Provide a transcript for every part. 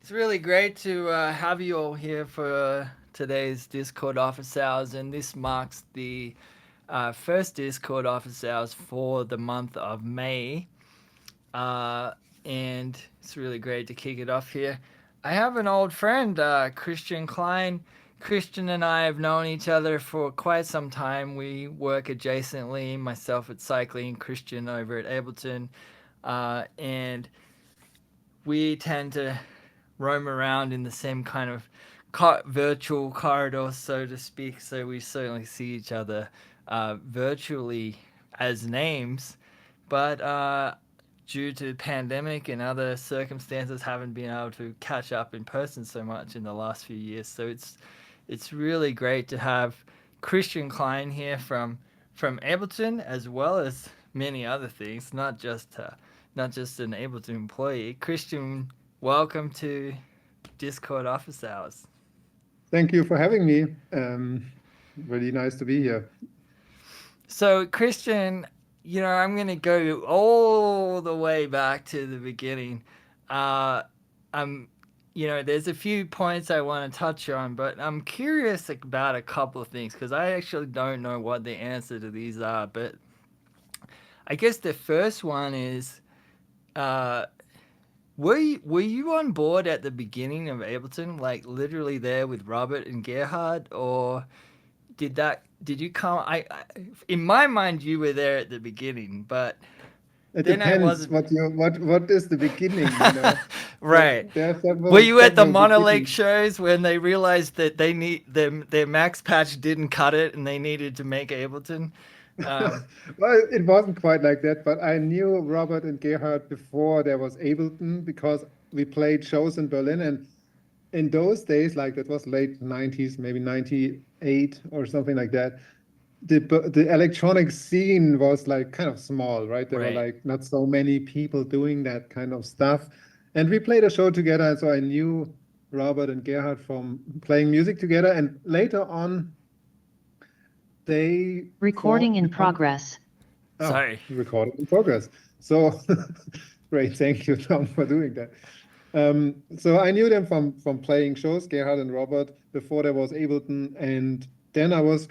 It's really great to have you all here for today's Discord office hours, and this marks the first Discord office hours for the month of May. Uh, and it's really great to kick it off here. I have an old friend, Christian Klein. Christian and I have known each other for quite some time. We work adjacently, myself at cycling, Christian over at Ableton. And we tend to roam around in the same kind of virtual corridor, so to speak. So we certainly see each other virtually as names, but due to pandemic and other circumstances, haven't been able to catch up in person so much in the last few years. So it's really great to have Christian Klein here from Ableton, as well as many other things, not just an Ableton employee. Christian, welcome to Discord office hours. Thank you for having me. Really nice to be here. So, Christian, I'm going to go all the way back to the beginning. Uh, I'm, there's a few points I want to touch on, but I'm curious about a couple of things because I actually don't know what the answer to these are. But I guess the first one is, uh, were you on board at the beginning of Ableton, like literally there with Robert and Gerhard, or did you come? In my mind, you were there at the beginning, but It then I depends wasn't. what is the beginning. Right. There are Were several you at the several Monolake beginnings. shows when they realized that their max patch didn't cut it and they needed to make Ableton? Um, Well, it wasn't quite like that, but I knew Robert and Gerhard before there was Ableton because we played shows in Berlin, and in those days, like that was late 90s, maybe 98 or something like that. The electronic scene was like kind of small, right? There were right. like not so many people doing that kind of stuff. And we played a show together, and so I knew Robert and Gerhard from playing music together. And later on, they Recording formed in the company. progress. Oh, Sorry. recording in progress. So great, thank you, Tom, for doing that. So I knew them from playing shows, Gerhard and Robert, before there was Ableton, and then I was,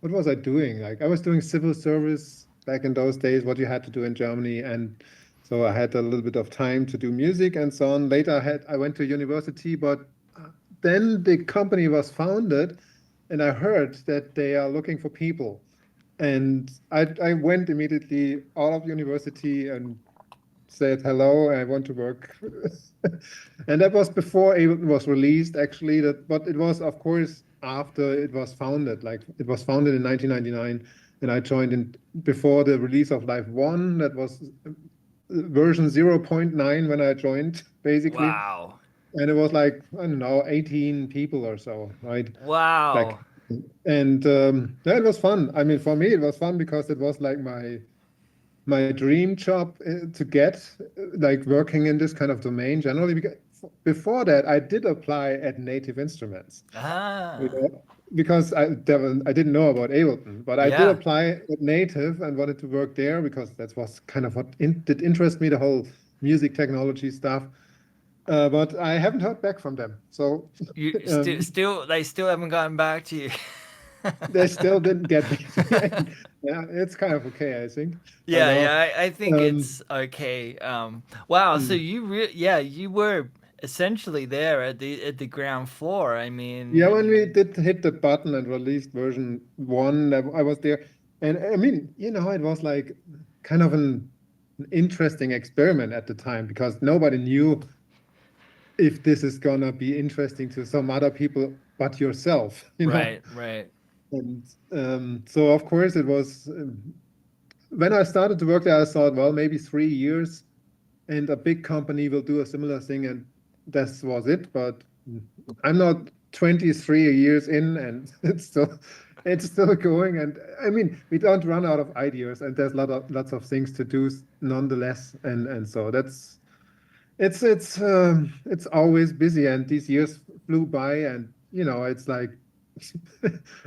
what was I doing? Like I was doing civil service back in those days, what you had to do in Germany, and so I had a little bit of time to do music and so on. Later, I went to university, but then the company was founded, and I heard that they are looking for people, and I went immediately out of university and said hello, I want to work. And that was before Ableton was released, actually. But it was, of course, after it was founded. Like it was founded in 1999, and I joined in before the release of Live One. That was version 0.9 when I joined, basically. Wow. And it was like, I don't know, 18 people or so, right? Like, Wow. and yeah, it was fun. I mean, for me, it was fun because it was like my dream job to get, like working in this kind of domain generally. Because before that, I did apply at Native Instruments, you Ah. know, because I didn't know about Ableton, but I did Yeah. apply at Native and wanted to work there because that was kind of what did interest me, the whole music technology stuff. But I haven't heard back from them, so You um, they still haven't gotten back to you. they still didn't get back to me. Yeah, it's kind of okay, I think, by Yeah, now. yeah, I think Um, it's okay. Wow, so mm. yeah, you were essentially there at the ground floor. I Yeah, mean, when we did hit the button and released version one, I was there. And I mean, it was like kind of an interesting experiment at the time because nobody knew if this is gonna be interesting to some other people but yourself, right, right. And so, of course, it was when I started to work there, I thought, well, maybe 3 years and a big company will do a similar thing, and this was it. But I'm not 23 years in, and it's still going. And I mean, we don't run out of ideas, and there's lots of things to do nonetheless. And so it's always busy, and these years flew by, and it's like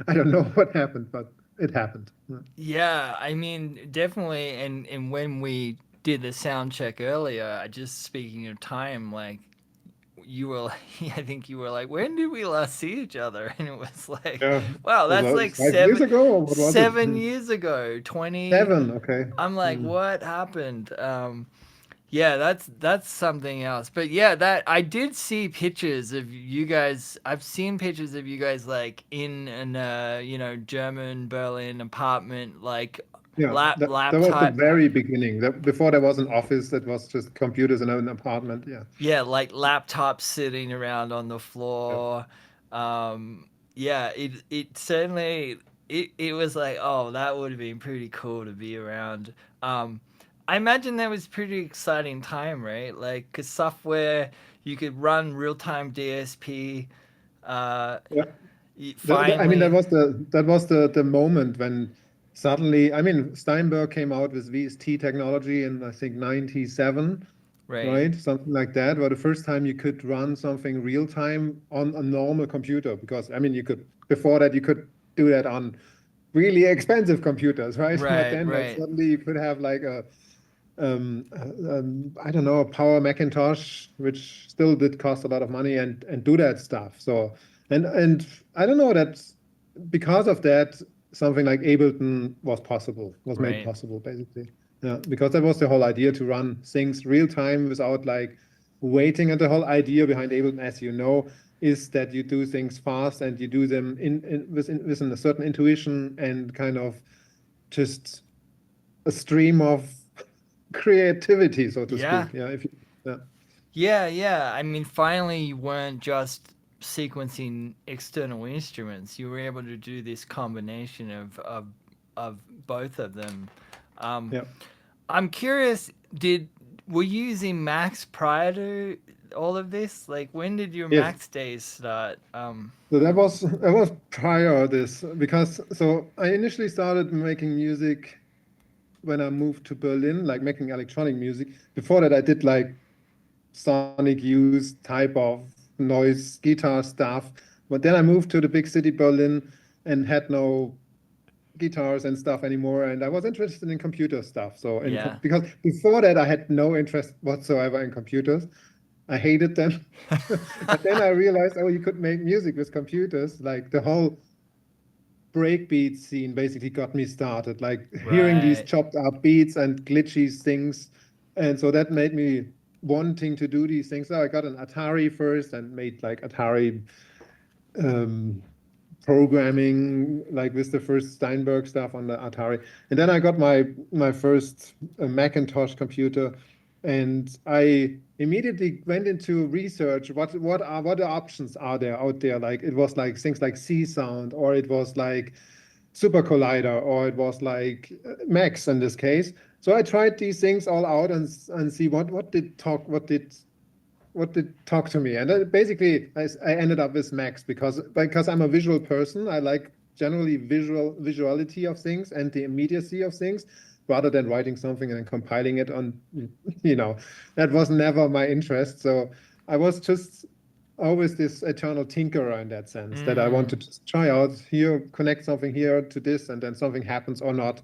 I don't know what happened, but it happened. Yeah, I mean, definitely. And when we did the sound check earlier, just speaking of time, like you were, I think you were like, when did we last see each other? And it was like, Yeah. wow, Was that's that like 5 years ago, or what was it? 7 years ago, 20. 7. Okay. I'm like, Hmm. what happened? Yeah, that's something else. But yeah, that I did see pictures of you guys. I've seen pictures of you guys like in an German Berlin apartment, like Yeah, that was the laptop. very beginning. Before there was an office, that was just computers in an apartment. Yeah. Yeah, like laptops sitting around on the Yeah. floor. Yeah, it certainly it was like, oh, that would have been pretty cool to be around. Um, I imagine that was pretty exciting time, right? Like, cause software you could run real time DSP. Uh, Yeah. I mean, finally, that was the moment when suddenly, I mean, Steinberg came out with VST technology in, I think, 97, right, right? Something like that. Were the first time you could run something real time on a normal computer, because I mean, you could, before that you could do that on really expensive computers, right? But right, then like right, suddenly you could have like I don't know, a Power Macintosh, which still did cost a lot of money, and do that stuff. So and I don't know that because of that, something like Ableton was made right. possible basically. Yeah, because that was the whole idea, to run things real time without like waiting. And the whole idea behind Ableton, as you know, is that you do things fast and you do them within a certain intuition, and kind of just a stream of creativity, so to Yeah, speak. Yeah, if you, yeah, yeah, yeah. I mean, finally, you weren't just sequencing external instruments. You were able to do this combination of both of them. Um, yeah, I'm curious. Did were you using Macs prior to all of this? Like, when did your yes. Macs days start? So that was prior this, because so I initially started making music when I moved to Berlin, like making electronic music. Before that, I did like sonic youth type of noise guitar stuff. But then I moved to the big city, Berlin, and had no guitars and stuff anymore. And I was interested in computer stuff. So, Yeah. because before that, I had no interest whatsoever in computers. I hated them. And then I realized, oh, you could make music with computers. Like the whole breakbeat scene basically got me started, like hearing these Right. chopped up beats and glitchy things. And so that made me wanting to do these things. So I got an Atari first and made like Atari um, programming, like with the first Steinberg stuff on the Atari. And then I got my first Macintosh computer, and I immediately went into research. What options are there out there? Like it was like things like C Sound, or it was like Super Collider, or it was like Max in this case. So I tried these things all out, and see what did talk to me. And basically I ended up with Max, because I'm a visual person. I like generally visuality of things and the immediacy of things, rather than writing something and then compiling it on, you know, that was never my interest. So I was just always this eternal tinkerer in that sense, that I want to Mm. just try out here, connect something here to this, and then something happens or not.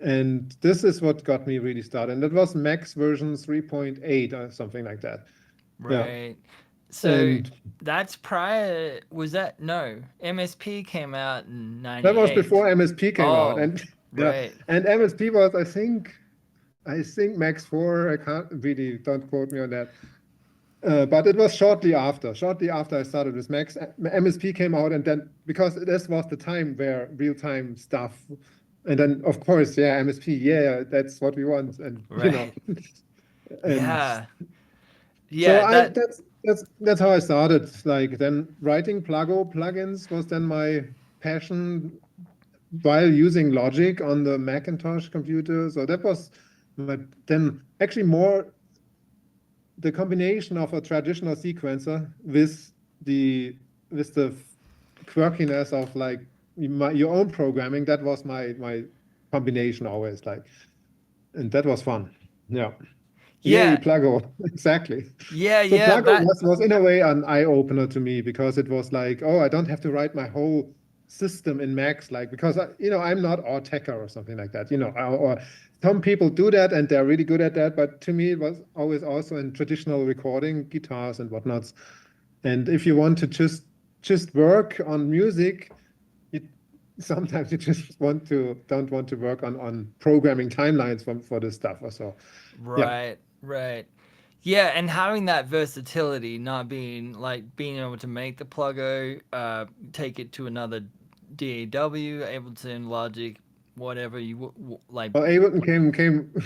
And this is what got me really started. And that was Max version 3.8 or something like that. Yeah. Right. So And that's prior. Was that no? MSP came out in that was '98. before MSP came out. Oh, And yeah, right. and MSP was, I think Max 4. I can't really, don't quote me on that. But it was shortly after I started with Max, MSP came out. And then, because this was the time where real-time stuff, and then of course, yeah, MSP, yeah, that's what we want. And Right. and Yeah. so Yeah. I That. that's how I started. Like then writing plugins was then my passion, while using Logic on the Macintosh computer. So that was my, then actually more the combination of a traditional sequencer the with the quirkiness of like your own programming. That was my combination always, like, and that was fun. Yeah. Yay, Yeah. Pluggo. Exactly. Yeah. So Yeah. Pluggo That. was in a way an eye opener to me, because it was like, oh, I don't have to write my whole. system in Macs, like because I'm not Autecher or something like that, or some people do that and they're really good at that, but to me it was always also in traditional recording, guitars and whatnots. And if you want to just work on music, you sometimes you just don't want to work on programming timelines for this stuff or so. Yeah. Right, right. Yeah, and having that versatility, not being like being able to make the pluggo, take it to another DAW, Ableton, Logic, whatever you like. Well, Ableton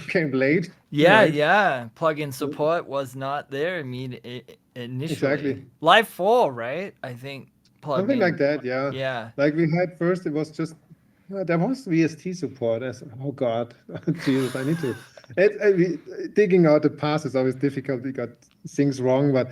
came late, Yeah, right? yeah. Plugin support was not there initially. Exactly. Live 4, right? I think Something plugin. like that, yeah. Yeah, Like we had first, it was just there was VST support. Oh God, Jesus, I need to. Digging out the past is always difficult. We got things wrong, but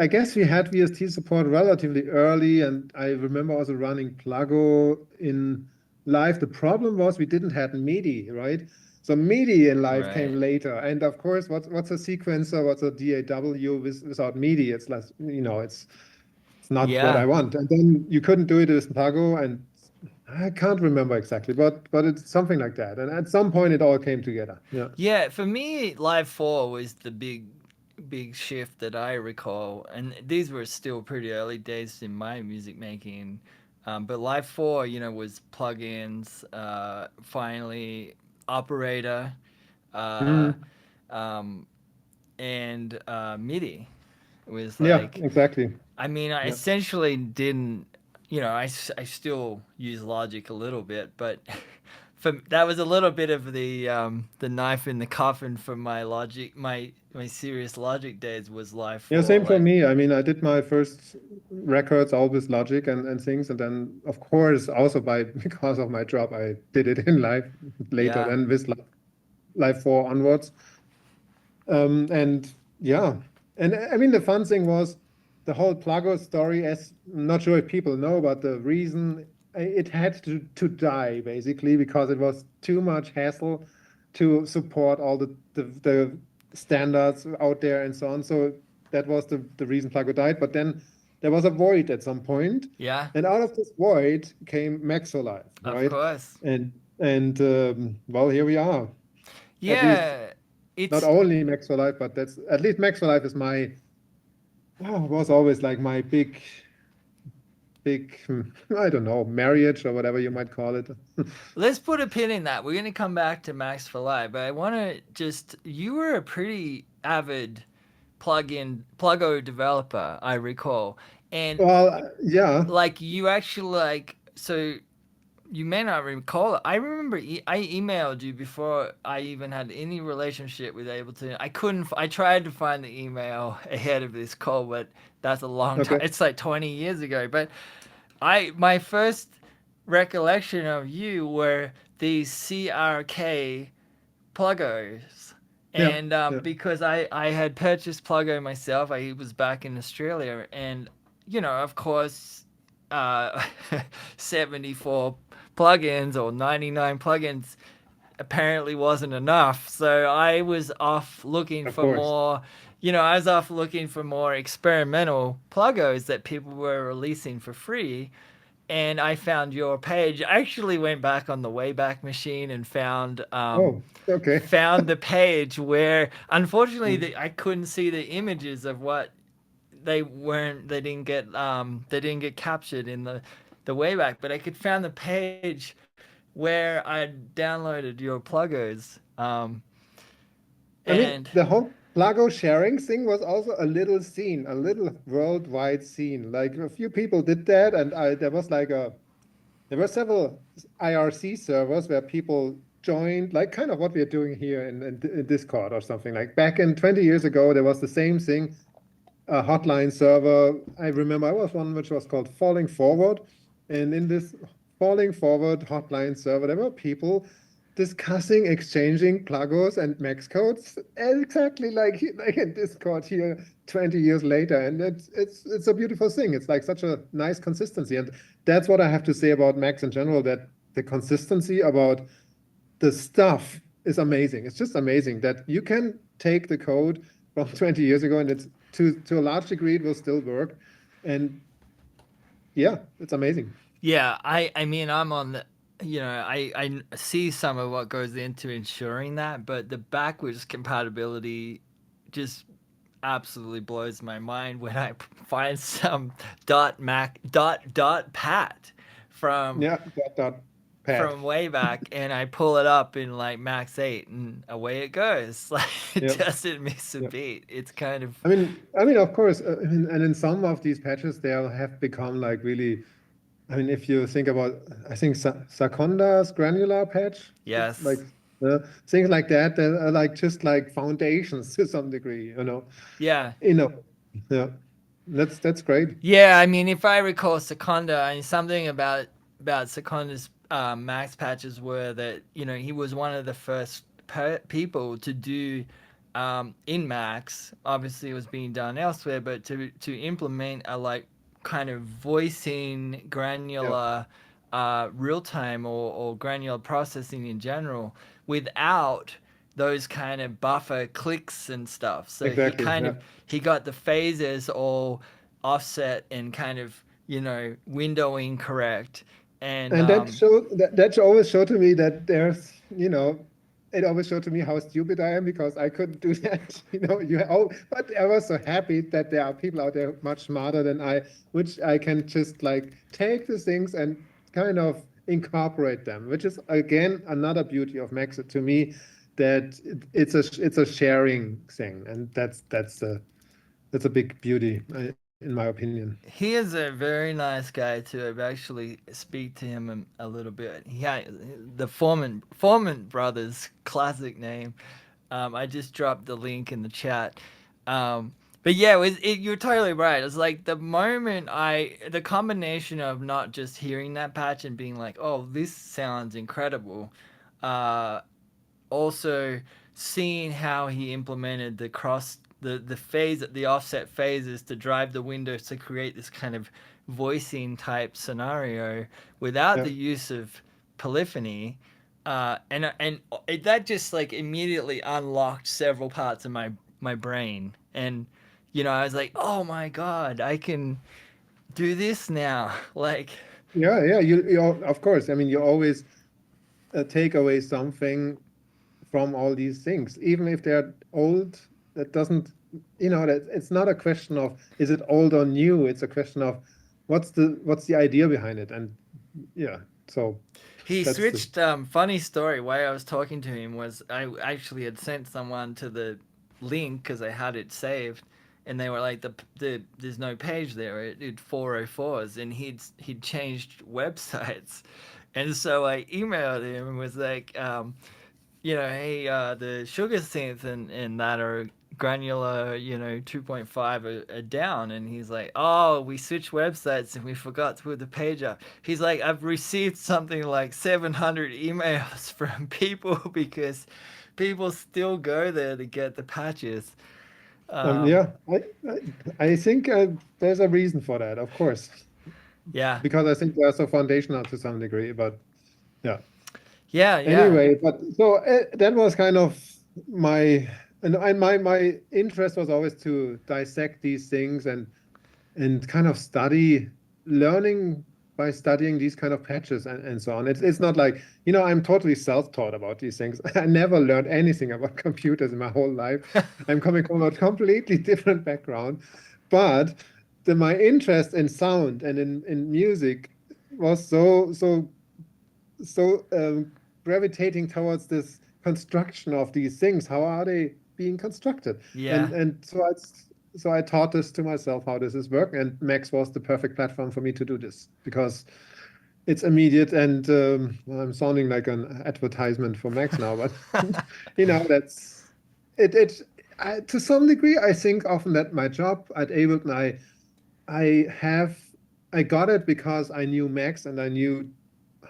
I guess we had VST support relatively early, and I remember also running Pluggo in live. The problem was we didn't have MIDI, right? So MIDI in live right. came later, and of course, what's a sequencer? What's a DAW without MIDI? It's less, it's not what I Yeah. want. And then you couldn't do it with Pago, and I can't remember exactly, but it's something like that. And at some point, it all came together. Yeah. Yeah, for me, Live 4 was the big shift that I recall. And these were still pretty early days in my music making. But Live 4, was plugins, finally, operator, uh, Mhm. um, and MIDI. It was Yeah, like, exactly. I mean, I Yeah. essentially didn't, I still use Logic a little bit, but that was a little bit of the knife in the coffin for my Logic, my serious Logic days was Live Yeah, 4. same for Like, me. I mean, I did my first records all with Logic and things, and then of course also by because of my job, I did it in live later yeah, then with Live 4 onwards. And yeah, and I mean the fun thing was the whole Plago story. As I'm not sure if people know, but the reason it had to die basically because it was too much hassle to support all the standards out there and so on. So that was the reason Plago died. But then there was a void at some point, yeah, and out of this void came Maxolive, of right? course. And well, here we are. At least Yeah, not it's only Max for Life, but that's at least Max for Life is was always like my big, I don't know, marriage or whatever you might call it. let's put a pin in that. We're gonna come back to Max for Live, but I want to just you were a pretty avid pluggo developer, I recall, and Well, yeah, like you actually like so you may not recall it. I remember I emailed you before I even had any relationship with Ableton. I couldn't. I tried to find the email ahead of this call, but that's a long time. okay, It's like 20 years ago. But my first recollection of you were these CRK pluggos. yeah, And yeah, because I had purchased Pluggo myself, I was back in Australia, and of course, uh, 74 plugins or 99 plugins apparently wasn't enough. So I was off looking of for course. more, I was off looking for more experimental pluggos that people were releasing for free, and I found your page. I actually went back on the Wayback Machine and Oh, okay. found the page where unfortunately Mm. I couldn't see the images of what they didn't get captured in the Wayback, but I could found the page where I downloaded your pluggers. I mean, And the whole Plago sharing thing was also a little scene, a little worldwide scene. Like a few people did that, and there was like there were several IRC servers where people joined, like kind of what we are doing here in Discord or something. Like back in 20 years ago, there was the same thing, a hotline server. I remember I was one which was called Falling Forward. And in this Falling Forward hotline server, there were people discussing, exchanging plugos and max codes exactly like in Discord here 20 years later. And it's a beautiful thing. It's like such a nice consistency. And that's what I have to say about Max in general, that the consistency about the stuff is amazing. It's just amazing that you can take the code from 20 years ago and it's to a large degree it will still work. And yeah, it's amazing. Yeah, I mean I'm on the I see some of what goes into ensuring that, but the backwards compatibility just absolutely blows my mind when I find some dot pat from Yeah, pad. way back and I pull it up in like max 8 and away it goes. Like it Yeah, doesn't miss a yeah. beat. It's kind of Of course, and in some of these patches, they have become like really. I mean, if you think about, I think Sakonda's granular patch, like yes. things like that, that are like just like foundations to some degree, Yeah. you know, yeah, that's great. Yeah, I mean, if I recall Seconda, I mean, something about Seconda's Max patches were that he was one of the first people to do in Max. Obviously, it was being done elsewhere, but to implement a like kind of voicing Yeah, granular real time or granular processing in general without those kind of buffer clicks and stuff. So exactly. Yeah. he got the phases all offset and kind of windowing correct and And that always showed to me that it always showed to me how stupid I am because I couldn't do that. But I was so happy that there are people out there much smarter than I, which I can just like take the things and kind of incorporate them, which is again another beauty of Max to me, that it's a sharing thing, and that's a big beauty, in my opinion. he is a very nice guy to actually speak to him a little bit. He had the Foreman brothers classic name. I just dropped the link in the chat. But yeah, you're totally right. It's like the combination of not just hearing that patch and being like, oh, this sounds incredible. Uh, Also seeing how he implemented the offset phases to drive the windows to create this kind of voicing type scenario without Yeah. the use of polyphony, that just like immediately unlocked several parts of my brain. And I was like, oh my god, I can do this now. Like, Yeah, yeah, of course. I mean, you always take away something from all these things, even if they're old. That doesn't, that it's not a question of is it old or new. It's a question of what's the idea behind it, and yeah. So he that's the switched. Funny story. Why I was talking to him was I actually had sent someone to the link because I had it saved, and they were like, there's no page there. It did 404s, and he'd changed websites, and so I emailed him and was like, hey, the sugar synth and that are granular, 2.5 are down. And he's like, oh, we switched websites and we forgot to put the page up. He's like, I've received something like 700 emails from people because people still go there to get the patches. Um, yeah. I think there's a reason for that, of course, yeah. because I think they are so foundational to some degree. But yeah. Yeah, yeah. Anyway, but so that was kind of my and my interest was always to dissect these things and kind of study learning by studying these kind of patches and so on. It's not like, I'm totally self-taught about these things. I never learned anything about computers in my whole life. I'm coming from a completely different background, but my interest in sound and in music was so gravitating towards this construction of these things. How are they being constructed? Yeah. And so I taught this to myself how this is work, and Max was the perfect platform for me to do this because it's immediate. And well, I'm sounding like an advertisement for Max now, but that's it. To some degree, I think often that my job at Ableton, I have I got it because I knew Max and I knew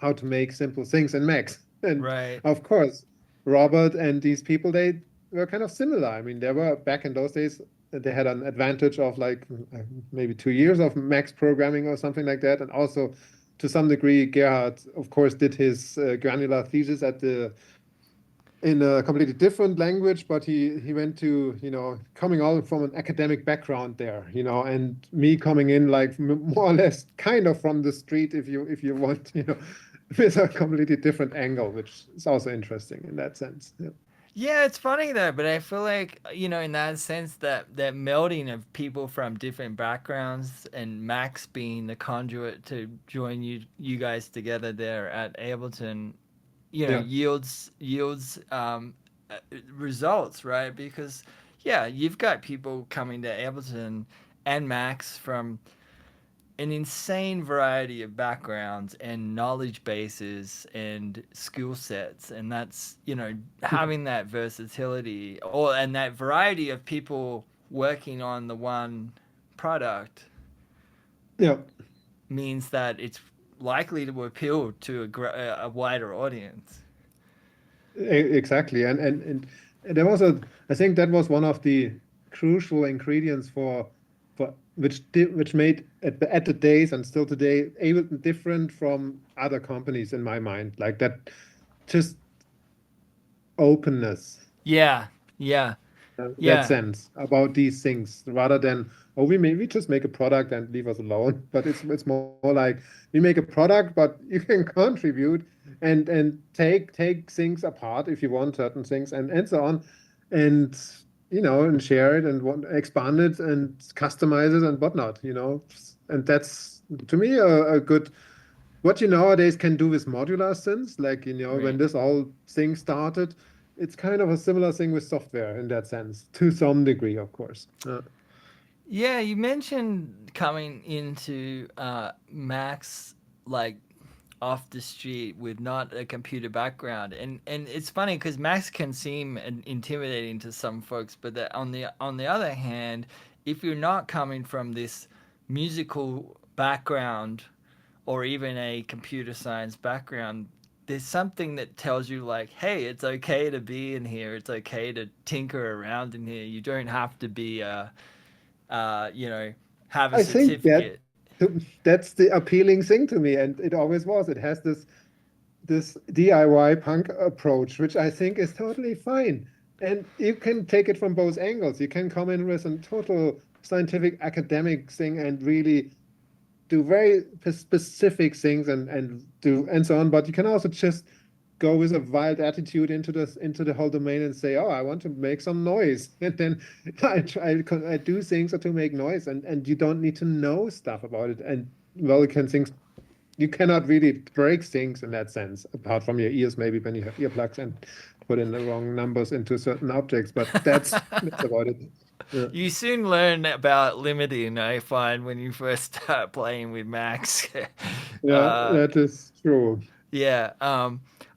how to make simple things in Max. And Right. of course, Robert and these people, they were kind of similar. I mean, they were back in those days, they had an advantage of like maybe 2 years of Max programming or something like that. And also, to some degree, Gerhard, of course, did his granular thesis in a completely different language, but he went to, coming out from an academic background there, and me coming in like more or less kind of from the street, if you want, with a completely different angle, which is also interesting in that sense. Yeah. Yeah, it's funny though, but I feel like, in that sense, that melding of people from different backgrounds and Max being the conduit to join you guys together there at Ableton, Yeah. yields results, right? Because yeah, you've got people coming to Ableton and Max from an insane variety of backgrounds and knowledge bases and skill sets, and that's, having that versatility and that variety of people working on the one product Yeah. means that it's likely to appeal to a wider audience. Exactly. And there was I think that was one of the crucial ingredients for which made at the days and still today Ableton different from other companies in my mind. Like that, just openness, Yeah, yeah, that yeah. sense about these things, rather than, oh, we just make a product and leave us alone. But it's more like, we make a product, but you can contribute and take things apart if you want certain things, and so on, and and share it and expand it and customize it and whatnot. And that's, to me, a good, what you nowadays can do with modular synths, like, when Right. this all thing started, it's kind of a similar thing with software in that sense, to some degree, of course. Yeah, you mentioned coming into Max like off the street with not a computer background, and it's funny because Max can seem intimidating to some folks, but that on the other hand, if you're not coming from this musical background or even a computer science background, there's something that tells you like, hey, it's okay to be in here. It's okay to tinker around in here. You don't have to be uh, you know, have a I think certificate. that's the appealing thing to me, and it always was. It has this DIY punk approach, which I think is totally fine. And you can take it from both angles. You can come in with a total scientific academic thing and really do very specific things and so on. But you can also just go with a wild attitude into the whole domain and say, oh, I want to make some noise, and then I do things to make noise, and you don't need to know stuff about it. And well, you cannot really break things in that sense, apart from your ears, maybe when you have earplugs and put in the wrong numbers into certain objects. But that's about it. Yeah, You soon learn about limiting, I find, when you first start playing with Max. yeah, uh, that is true. yeah,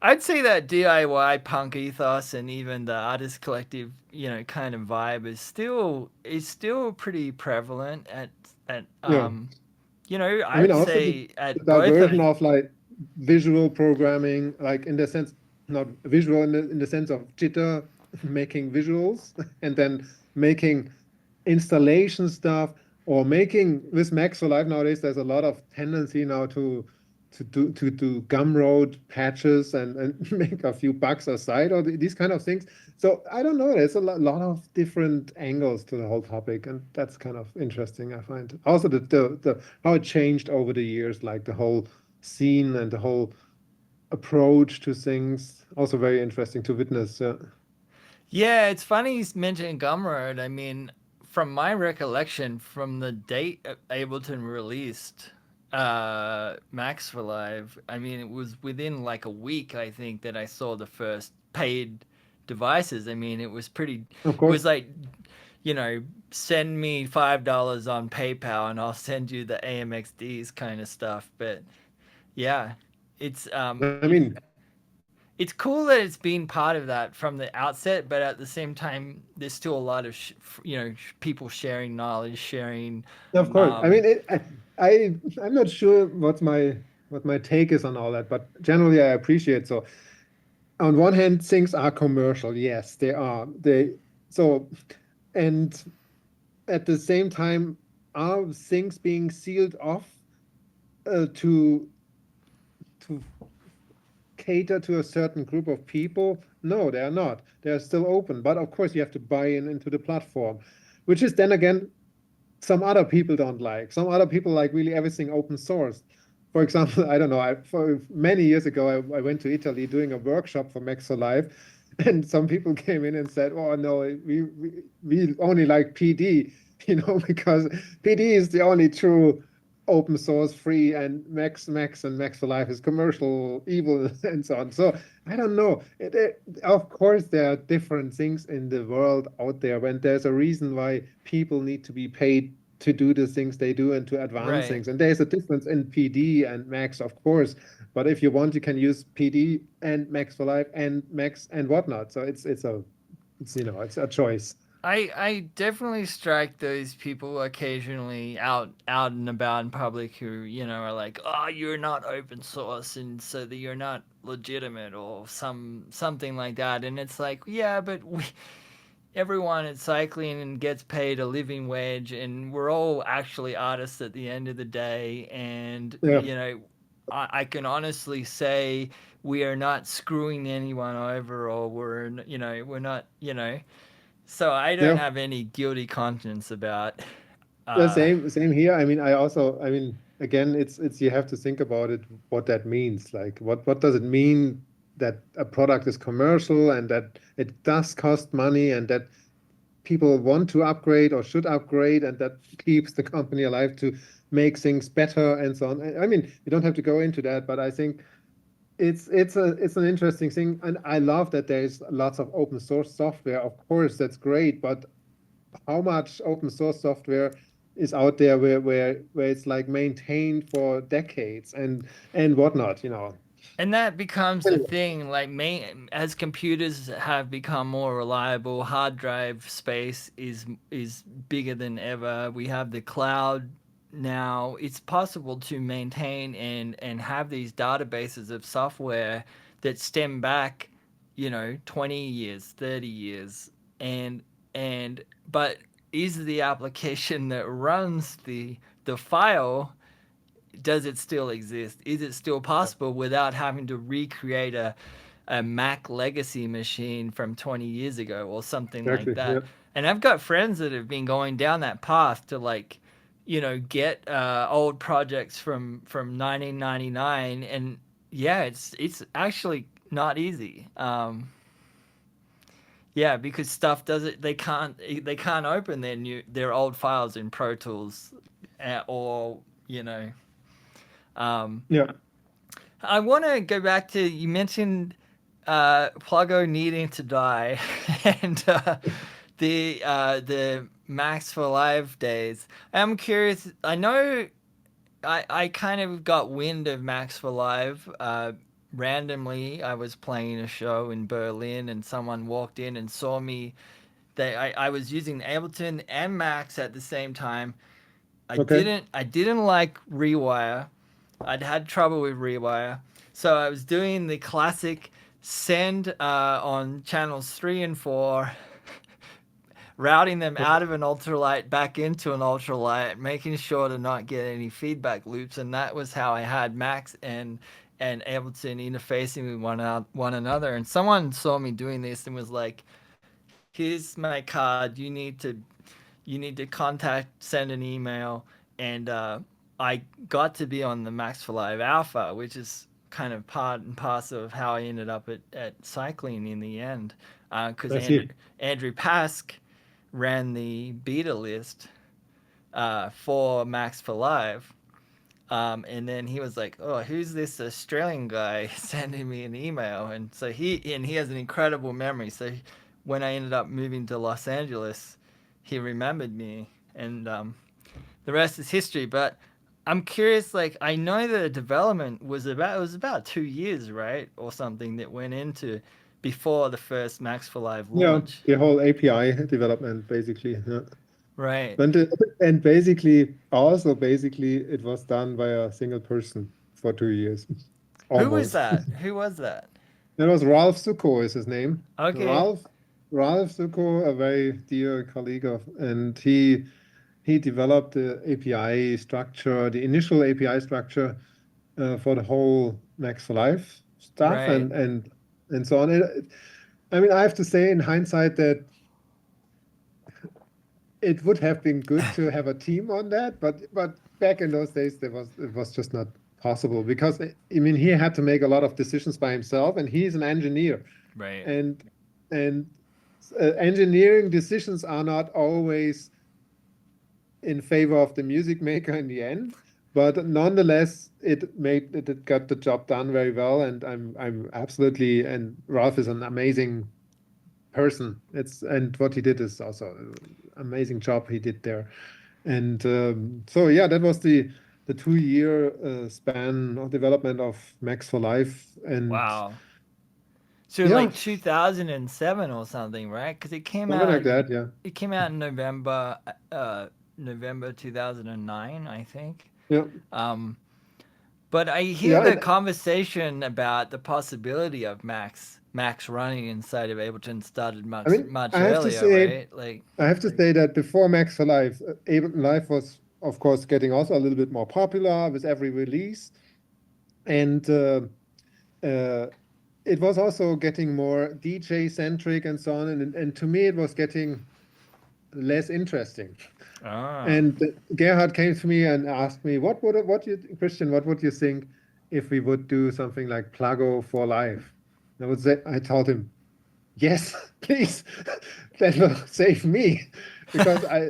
I'd say that DIY punk ethos and even the artist collective, kind of vibe is still pretty prevalent at Yeah. I mean, I'd also say the at both of. diversion of like visual programming, like in the sense, not visual in the sense of jitter, making visuals, and then making installation stuff, or making with Max for Live nowadays. There's a lot of tendency now to do Gumroad patches and make a few bucks aside, or these kind of things. So I don't know. There's a lot of different angles to the whole topic, and that's kind of interesting, I find. Also, the how it changed over the years, like the whole scene and the whole approach to things. Also very interesting to witness. Yeah. Yeah, it's funny you mentioned Gumroad. I mean, from my recollection, from the date Ableton released Max for Live, I mean, it was within like a week, I think, that I saw the first paid devices. I mean, it was pretty, Of it was course. like, send me $5 on PayPal and I'll send you the AMXDs kind of stuff. But yeah, it's I mean, it's cool that it's been part of that from the outset, but at the same time, there's still a lot of people sharing knowledge, sharing. of course. I Um, mean, I'm not sure what my take is on all that, but generally I appreciate. So on one hand, things are commercial. Yes, they are. So, and at the same time, are things being sealed off to cater to a certain group of people? No, they are not. They are still open, but of course you have to buy in into the platform, which is then again some other people don't like. Some other people like really everything open source. For example, I don't know, for many years ago, I went to Italy doing a workshop for Max for Life, and some people came in and said, "Oh no, we only like PD, because PD is the only true open source free, and Max and Max for Life is commercial evil and so on." So I don't know. Of course, there are different things in the world out there when there's a reason why people need to be paid to do the things they do and to advance Right. things. And there's a difference in PD and Max, of course. But if you want, you can use PD and Max for Life and Max and whatnot. So it's a choice. I definitely strike those people occasionally out and about in public who, are like, "Oh, you're not open source and so that you're not legitimate," or something like that. And it's like, "Yeah, but everyone at cycling and gets paid a living wage, and we're all actually artists at the end of the day." And Yeah, I can honestly say we are not screwing anyone over, or we're not, so I don't yeah. have any guilty conscience about. The Uh, same here. I mean, again, it's you have to think about it, what that means. Like, what does it mean that a product is commercial and that it does cost money and that people want to upgrade or should upgrade and that keeps the company alive to make things better and so on. I mean, you don't have to go into that, but I think it's an interesting thing, and I love that there's lots of open source software. Of course, that's great, but how much open source software is out there where it's like maintained for decades and whatnot, and that becomes the Anyway, thing. Like, as computers have become more reliable, hard drive space is bigger than ever. We have the cloud now. It's possible to maintain and have these databases of software that stem back, 20 years, 30 years, and but is the application that runs the file, does it still exist? Is it still possible without having to recreate a Mac legacy machine from 20 years ago or something like exactly. that? Yeah. And I've got friends that have been going down that path to, like, get old projects from 1999, and yeah, it's actually not easy. Yeah, because stuff doesn't. They can't open their old files in Pro Tools, or um, Yeah. I want to go back to, you mentioned Pluggo needing to die, and the Max for Live days. I'm curious. I know I kind of got wind of Max for Live. Randomly, I was playing a show in Berlin, and someone walked in and saw me. I was using Ableton and Max at the same time. Okay. I didn't like Rewire. I'd had trouble with Rewire, so I was doing the classic send on channels 3 and 4, routing them out of an ultralight back into an ultralight, making sure to not get any feedback loops, and that was how I had Max and Ableton interfacing with one another. And someone saw me doing this and was like, "Here's my card. You need to contact, send an email," and I got to be on the Max for Live Alpha, which is kind of part and parcel of how I ended up at cycling in the end, because I see. Andrew Pask ran the beta list for Max for Live. And then he was like, "Oh, who's this Australian guy sending me an email?" And so he has an incredible memory. So when I ended up moving to Los Angeles, he remembered me, and the rest is history. But I'm curious. Like, I know the development was about 2 years, right, or something, that went into before the first Max for Live Yeah, launch, the whole API development basically. Yeah. right? And basically it was done by a single person for 2 years, Who was almost. that? Who was that? That was Ralph Suko is his name. Okay, Ralph Suko, a very dear colleague and he developed the API structure, the initial API structure for the whole Max for Life stuff right. and so on. I mean, I have to say in hindsight that it would have been good to have a team on that, but back in those days, it was just not possible because I mean he had to make a lot of decisions by himself, and he's an engineer, Right. and and engineering decisions are not always in favor of the music maker in the end, but nonetheless, it got the job done very well, and I'm absolutely, and Ralph is an amazing person. It's and what he did is also amazing job he did there. And so yeah, that was the 2 year span of development of Max for Life, and Wow. So yeah, like 2007 or something, right? Because something like that. Yeah, it came out in uh, November 2009, I think. yeah, Um, but I hear yeah. the conversation about the possibility of Max running inside of Ableton started I mean, much earlier, right? Like, I have to say that before Max for Life, Ableton Live was of course getting also a little bit more popular with every release, and uh, it was also getting more DJ centric and so on. And to me, it was getting less interesting. ah, And Gerhard came to me and asked me, what you, Christian, what would you think if we would do something like Plago for life? And I told him, yes, please, that will save me, because I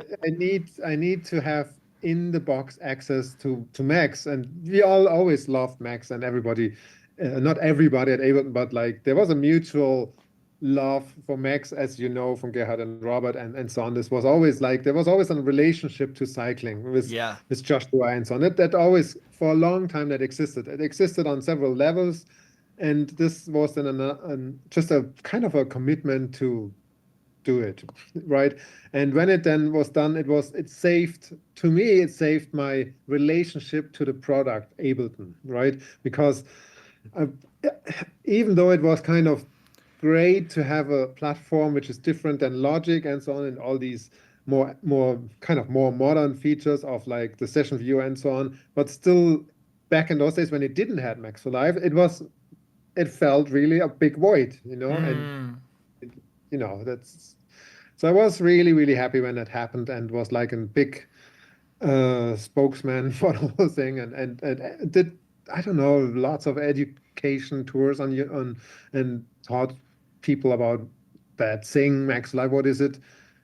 need to have in the box access to Max, and we all always loved Max, and everybody, not everybody at Ableton, but like there was a mutual love for Max, as you know, from Gerhard and Robert and so on. This was always like there was always a relationship to cycling yeah, with Joshua and so on. That always for a long time that existed. It existed on several levels, and this was just a kind of a commitment to do it, right? And when it then was done, it saved, to me, it saved my relationship to the product Ableton, right? Because uh, even though it was kind of great to have a platform which is different than Logic and so on, and all these more kind of more modern features of like the session view and so on, but still back in those days when it didn't have Max for Live, it felt really a big void, and mm, it, that's so I was really, really happy when that happened, and was like a big spokesman for the whole thing, and did, I don't know, lots of education tours and taught people about that thing, Max Live, what is it?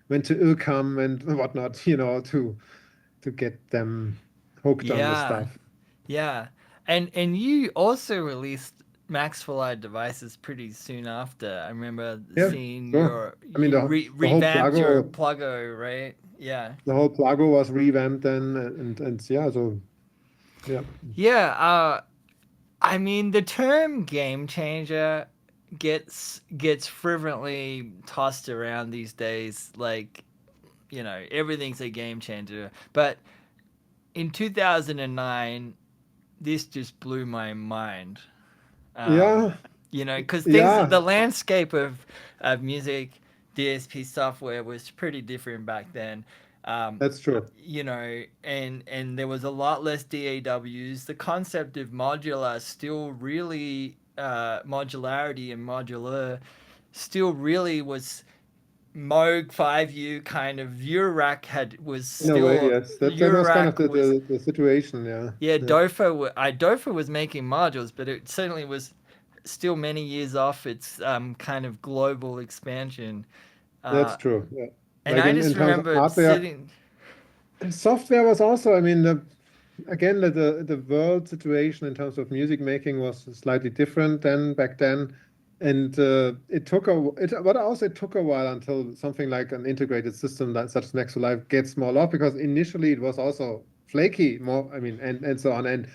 Went to IRCAM and whatnot, to get them hooked on the yeah, stuff. yeah. And you also released Max for Live devices pretty soon after. I remember Yeah, seeing sure. I mean, the whole revamped your Plago, pluggo, right? Yeah. was revamped then, and yeah, so yeah, Yeah, I mean, the term game changer gets frequently tossed around these days. Like, everything's a game changer. But in 2009, this just blew my mind. Um, yeah, because yeah. the landscape of music, DSP software was pretty different back then. Um, That's true. and there was a lot less DAWs. The concept of modular still really modularity and modular still really was Moog 5U kind of Eurorack had was In a way, still yes. That was kind of Eurorack was the situation. Yeah, yeah, yeah. Dofa was making modules, but it certainly was still many years off its kind of global expansion. That's Uh, true. Yeah. and Like I in just terms of remember hardware, sitting. software was also. I mean, again, the world situation in terms of music making was slightly different than back then, and but also it took a while until something like an integrated system that such as Next to Live gets more love, because initially it was also flaky, more. I mean, and so on, and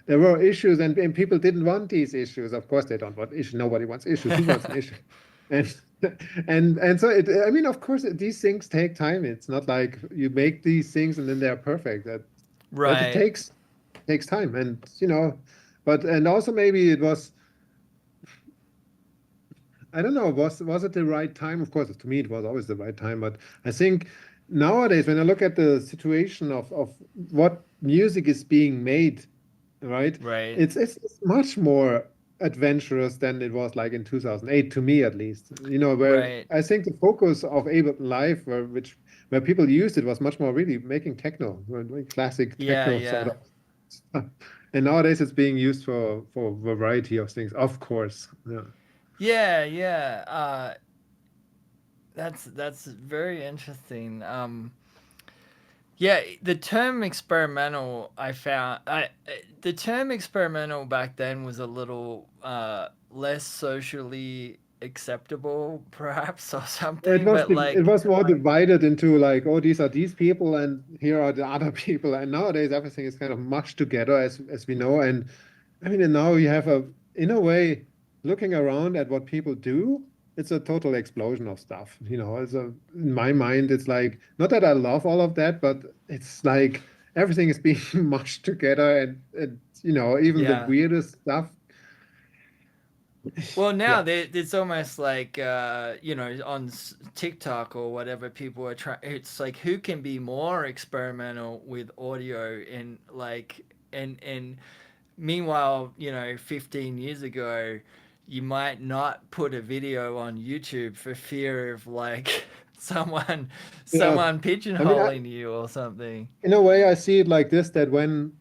there were issues, and people didn't want these issues. Of course, they don't want issues. Nobody wants issues. Who wants an issue? And and so I mean, of course, these things take time. It's not like you make these things and then they're perfect. That it Right. takes time, and but and also maybe it was, I don't know, was it the right time? Of course, to me it was always the right time, but I think nowadays when I look at the situation of what music is being made, right? Right. It's much more. adventurous than it was like in 2008, to me at least. You know, where Right. I think the focus of Ableton Live, where people used it, was much more really making techno, like classic Yeah, techno sort yeah. of stuff. And nowadays it's being used for a variety of things, of course. Yeah. Yeah, yeah. That's very interesting. Yeah, the term experimental, I found the term experimental back then was a little less socially acceptable, perhaps, or something. But It like, was more divided into like, oh, these are these people and here are the other people. And nowadays everything is kind of mushed together as we know. And I mean, and now you have in a way, looking around at what people do, it's a total explosion of stuff. You know, in my mind, it's like, not that I love all of that, but it's like everything is being mushed together and you know, even the yeah. weirdest stuff. Well, now Yeah. there's almost like on TikTok or whatever, people are trying. It's like who can be more experimental with audio and meanwhile, 15 years ago, you might not put a video on YouTube for fear of like someone Yeah. someone I mean, pigeonholing you or something. in a way, I see it like this, that when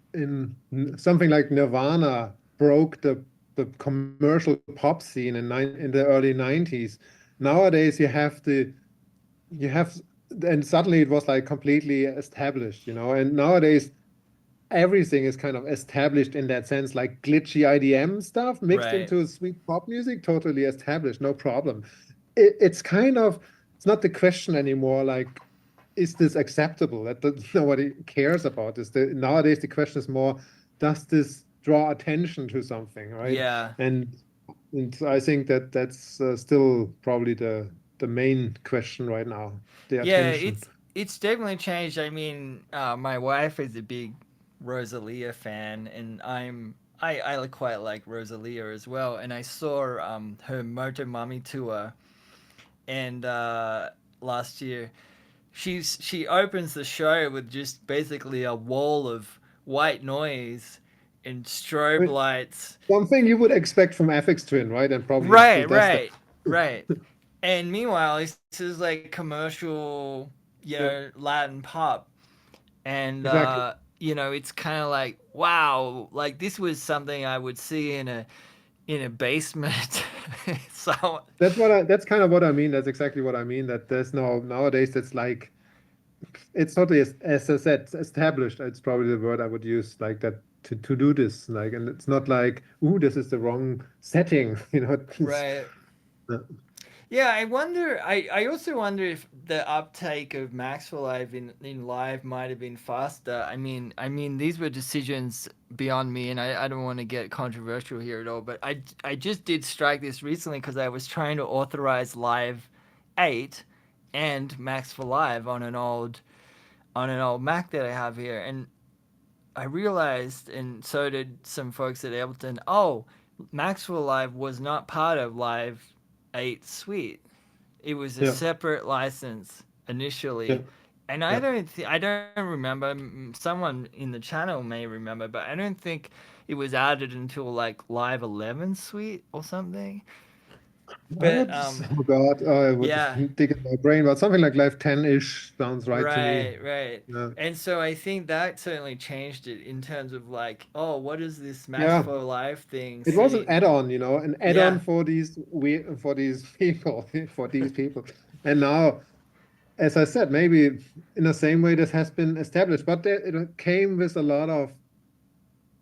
something like Nirvana broke the commercial pop scene in the early 90s, nowadays you have and suddenly it was like completely established, you know, and nowadays everything is kind of established in that sense, like glitchy IDM stuff mixed Right. into sweet pop music, totally established, no problem. It's kind of, it's not the question anymore, like, is this acceptable? Nobody cares about this. Nowadays, the question is more, does this draw attention to something, right? Yeah. And I think that's still probably the main question right now, the Yeah, attention. it's definitely changed. I mean, my wife is a big Rosalia fan, and I quite like Rosalia as well. And I saw her Moto Mummy tour, and last year she opens the show with just basically a wall of white noise and I strobe mean, lights. something you would expect from FX Twin, right? And probably still Right, does that. right, right. And meanwhile, this is like commercial, Yeah, Latin pop, and exactly. it's kind of like wow, like this was something I would see in a basement. So That's kind of what I mean. That's exactly what I mean. That there's no nowadays. It's like it's totally as I said, established. It's probably the word I would use, like that to do this. Like, and it's not like, ooh, this is the wrong setting. You know, right. uh, Yeah, I wonder. I also wonder if the uptake of Max for Live in live might have been faster. I mean, these were decisions beyond me, and I don't want to get controversial here at all. But I just did strike this recently because I was trying to authorize Live 8 and Max for Live on an old Mac that I have here, and I realized, and so did some folks at Ableton. Oh, Max for Live was not part of Live 8 Suite. It was a yeah, separate license yeah, initially, and yeah. I don't remember. Someone in the channel may remember, but I don't think it was added until like Live 11 Suite or something. I But would, oh God, I would yeah, dig in my brain, but something like Live 10-ish sounds right to me. right, right. Yeah, And so I think that certainly changed it in terms of like, oh, what is this Max yeah. for Live thing? It was an See, add-on, you know, an add-on yeah, for these people, for these people. And now, as I said, maybe in the same way this has been established, but it came with a lot of.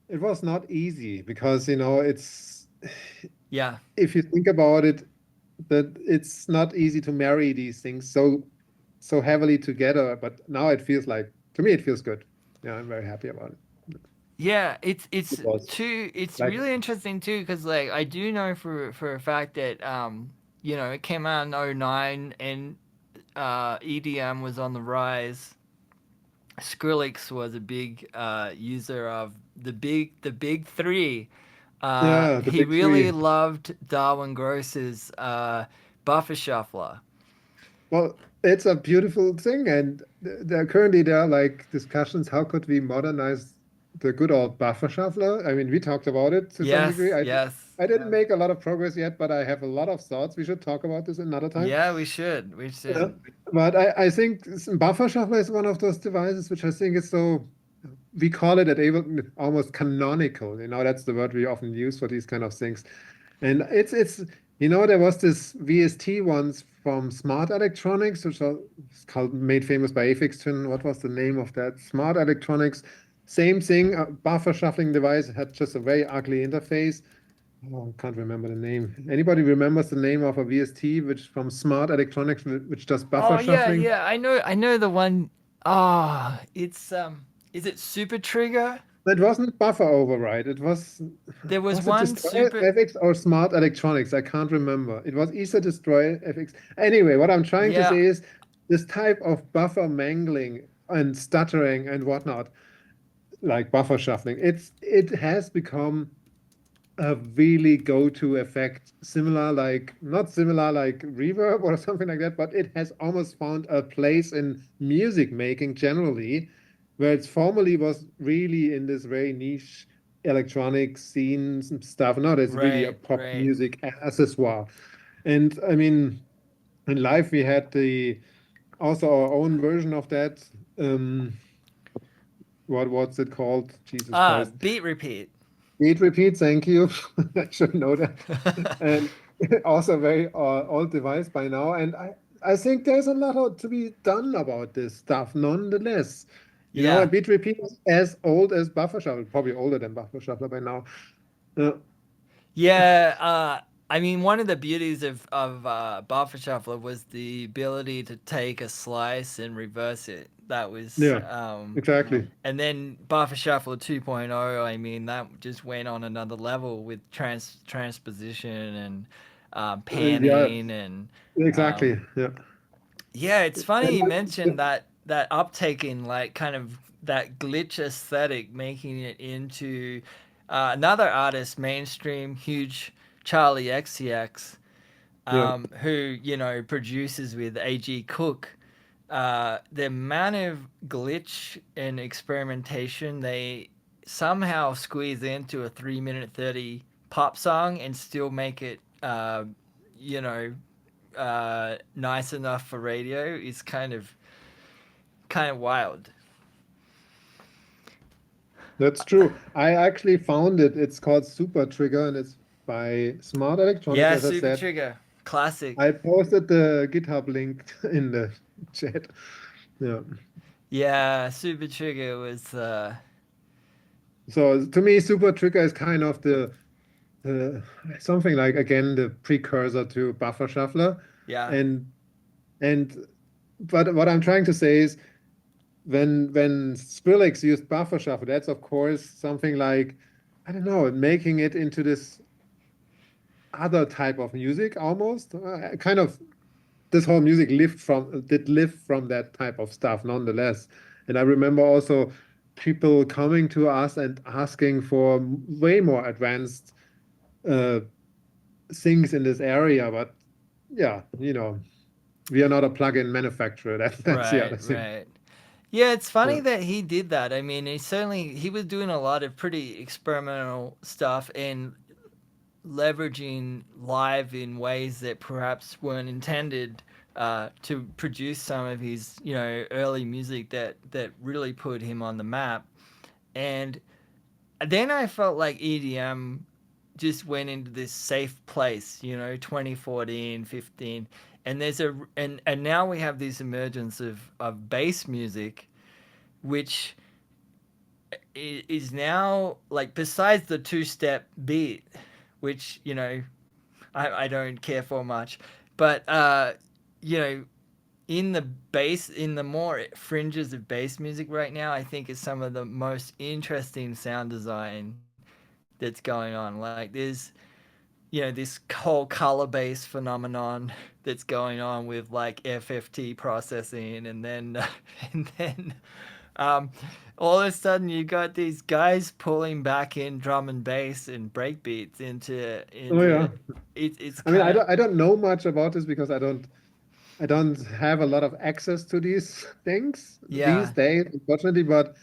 It was not easy because, you know, it's yeah. if you think about it, that it's not easy to marry these things so heavily together. But now it feels like, to me, it feels good. Yeah, I'm very happy about it. Yeah, it's It it's was too. It's like, really interesting too, because like I do know for a fact that it came out in '09 and EDM was on the rise. Skrillex was a big user of the big three. yeah, the He big really three. loved Darwin Gross's Buffer Shuffler. Well, it's a beautiful thing, and there are like discussions. How could we modernize the good old buffer shuffler? I mean, we talked about it to some degree. Yes, yes. I didn't make a lot of progress yet, but I have a lot of thoughts. We should talk about this another time. Yeah, we should. We Uh, should. but I think buffer shuffler is one of those devices which I think is so, we call it at Ableton almost canonical. That's the word we often use for these kind of things. And there was this VST once from Smart Electronics, which was called, made famous by Aphex Twin. What was the name of that? Smart Electronics, same thing, a buffer shuffling device, had just a very ugly interface. Oh, I can't remember the name. Anybody remembers the name of a VST which from Smart Electronics which does buffer Oh yeah, shuffling? yeah. I know the one. Ah, it's is it Super Trigger? It wasn't buffer override. There was Was it one Destroy super. FX or Smart Electronics? I can't remember. It was either Destroy FX. Anyway, what I'm trying to Yeah, say is this type of buffer mangling and stuttering and whatnot, like buffer shuffling, it has become a really go-to effect, similar like not similar like reverb or something like that, but it has almost found a place in music making generally, where it formerly was really in this very niche electronic scenes and stuff. Now it's really a right, pop right. music accessoire. And I mean, in live we had the also our own version of that. Um, what's it called? Jesus Ah, Christ. beat repeat. Beat repeat, thank you. I should know that. And also very old device by now. And I think there's a to be done about this stuff nonetheless. A Yeah. beat repeat is as old as buffer shuffle, probably older than buffer shuffle by now. Uh, Yeah, I mean, one of the beauties of Buffer Shuffler was the ability to take a slice and reverse it. That was, yeah, exactly. and then Buffer Shuffler 2.0, I mean, that just went on another level with transposition and Yeah, panning and exactly. um, Yeah. yeah, it's funny you And mentioned that uptake in like kind of that glitch aesthetic, making it into another artist, mainstream, huge Charlie XCX, yeah, who produces with AG Cook. The amount of glitch and experimentation they somehow squeeze into a 3 minute 30 pop song and still make it, you know, nice enough for radio is kind of wild. that's true. I actually found it. It's called Super Trigger and it's by Smart Electronics, Yeah, as I Super said. Trigger, classic. I posted the GitHub link in the chat. Yeah. Yeah, Super Trigger was So to me, Super Trigger is kind of the something like again the precursor to Buffer Shuffler, yeah, and and but what I'm trying to say is when Skrillex used Buffer Shuffle, that's of course something like I don't know, making it into this other type of music almost, kind of this whole music did live from that type of stuff nonetheless. And I remember also people coming to us and asking for way more advanced uh, things in this area. But yeah, we are not a plug-in manufacturer. That's the right, other thing. right. Yeah, it's funny Yeah. that he did that. I mean, he was doing a lot of pretty experimental stuff and leveraging live in ways that perhaps weren't intended to produce some of his early music that really put him on the map. And then I felt like EDM just went into this safe place, 2014, 15. And and now we have this emergence of bass music, which is now like besides the two-step beat, which I don't care for much, but you know in the more fringes of bass music right now, I think is some of the most interesting sound design that's going on. Like there's this whole color based phenomenon that's going on with like FFT processing, and then and then um, all of a sudden you got these guys pulling back in drum and bass and break beats Oh into yeah. it's I mean, kind of I don't know much about this because I don't have a lot of access to these things these yeah days, unfortunately. But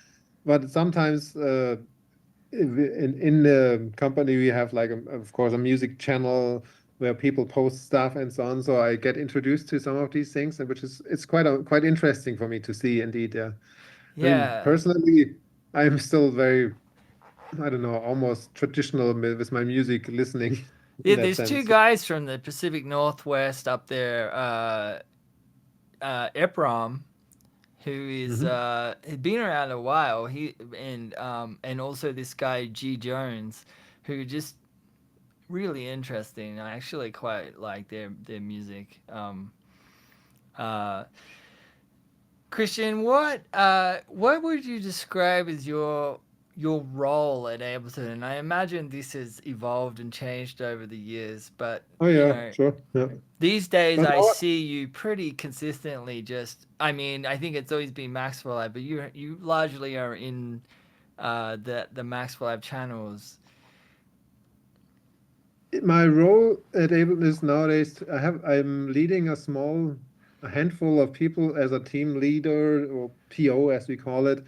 sometimes. in the company we have like of course a music channel where people post stuff and so on. So I get introduced to some of these things, and which is it's quite interesting for me to see indeed. Yeah. I mean, Yeah. personally, I'm still very, I don't know, almost traditional with my music listening in Yeah, that there's two sense. guys from the Pacific Northwest up there, Eprom, who is Hmm. had been around a while. He and also this guy G Jones, who just really interesting. I actually quite like their music. Uh, Christian, what would you describe as your role at Ableton? And I imagine this has evolved and changed over the years, but Oh you yeah, know, sure. Yeah. these days But I now, see you pretty consistently. Just, I mean, I think it's always been Max for Live, but you largely are in the Max for Live channels. my role at Ableton is nowadays I'm leading a handful of people as a team leader or PO as we call it,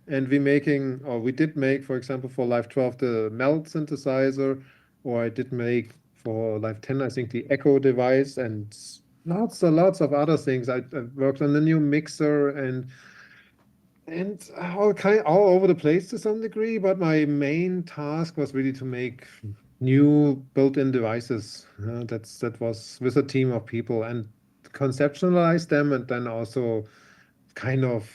and we did make, for example, for Live 12 the Melt synthesizer, or I did make for Live 10 I think the Echo device, and lots of other things. I worked on the new mixer and all over the place to some degree, but my main task was really to make new built-in devices. That was with a team of people and conceptualize them, and then also kind of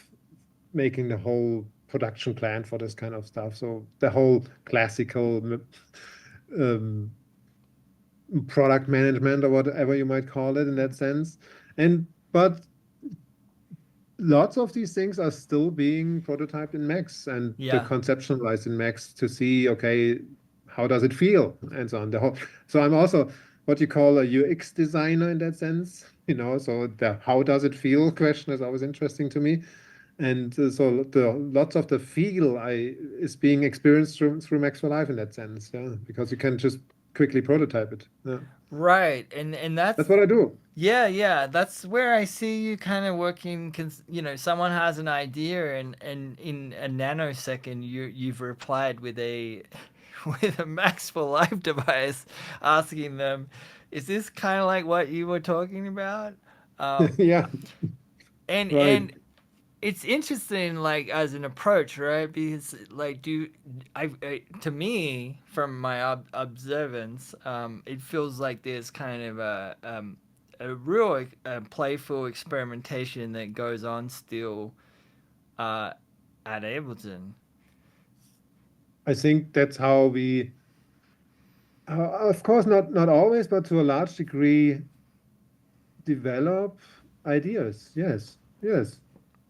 making the whole production plan for this kind of stuff. So the whole classical um, product management or whatever you might call it in that sense. And but lots of these things are still being prototyped in Max and the Yeah, conceptualized in Max to see, okay, how does it feel and so on. So I'm also what you call a UX designer in that sense, so the how does it feel question is always interesting to me. And so lots of the feel I is being experienced through Max for Life in that sense, yeah, because you can just quickly prototype it. Yeah. right. And That's that's what I do. yeah, yeah. That's where I see you kind of working. Someone has an idea, and in a nanosecond, you've replied with a with a Max for Life device, asking them, "Is this kind of like what you were talking about?" Um, Yeah, right. and it's interesting, like as an approach, right? Because like, to me, from my observance, it feels like there's kind of a real playful experimentation that goes on still uh, at Ableton. I think that's how of course, not always, but to a large degree, develop ideas. Yes, yes,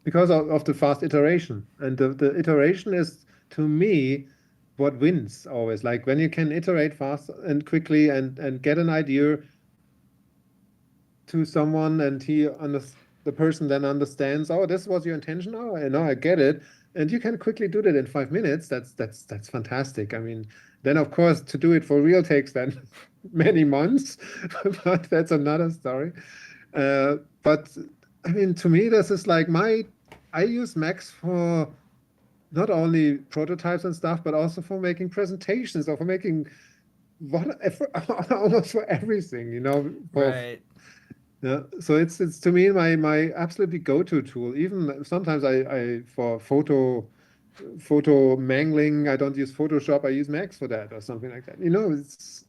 because of the fast iteration, and the iteration is to me what wins always. Like when you can iterate fast and quickly and get an idea to someone, and the person then understands, oh, this was your intention. Oh, I know, I get it. And you can quickly do that in 5 minutes. That's fantastic. I mean, then of course to do it for real takes then many months, but that's another story. But I mean, to me, this is like I use Max for not only prototypes and stuff, but also for making presentations or for making whatever, almost for everything, for Right. yeah, so it's to me my absolutely go-to tool. Even sometimes I for photo mangling, I don't use Photoshop. I use Max for that or something like that. It's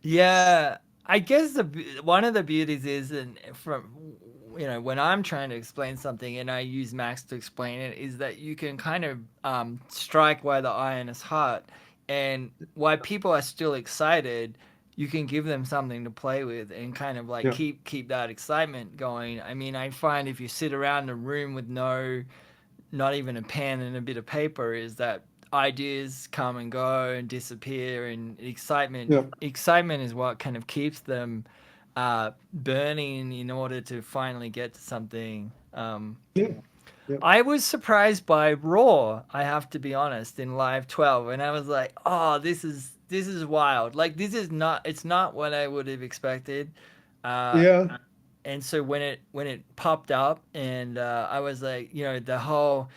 Yeah, I guess one of the beauties is, and from when I'm trying to explain something and I use Max to explain it, is that you can kind of strike while the iron is hot, and while people are still excited, you can give them something to play with and kind of like yeah, keep that excitement going. I mean, I find if you sit around a room with not even a pen and a bit of paper, is that ideas come and go and disappear, and yeah, excitement is what kind of keeps them burning in order to finally get to something. yeah, yeah, I was surprised by Raw, I have to be honest, in Live 12, and I was like, oh, this is wild. Like, this is not, it's not what I would have expected. Uh, yeah. and so when it popped up, and I was like, the whole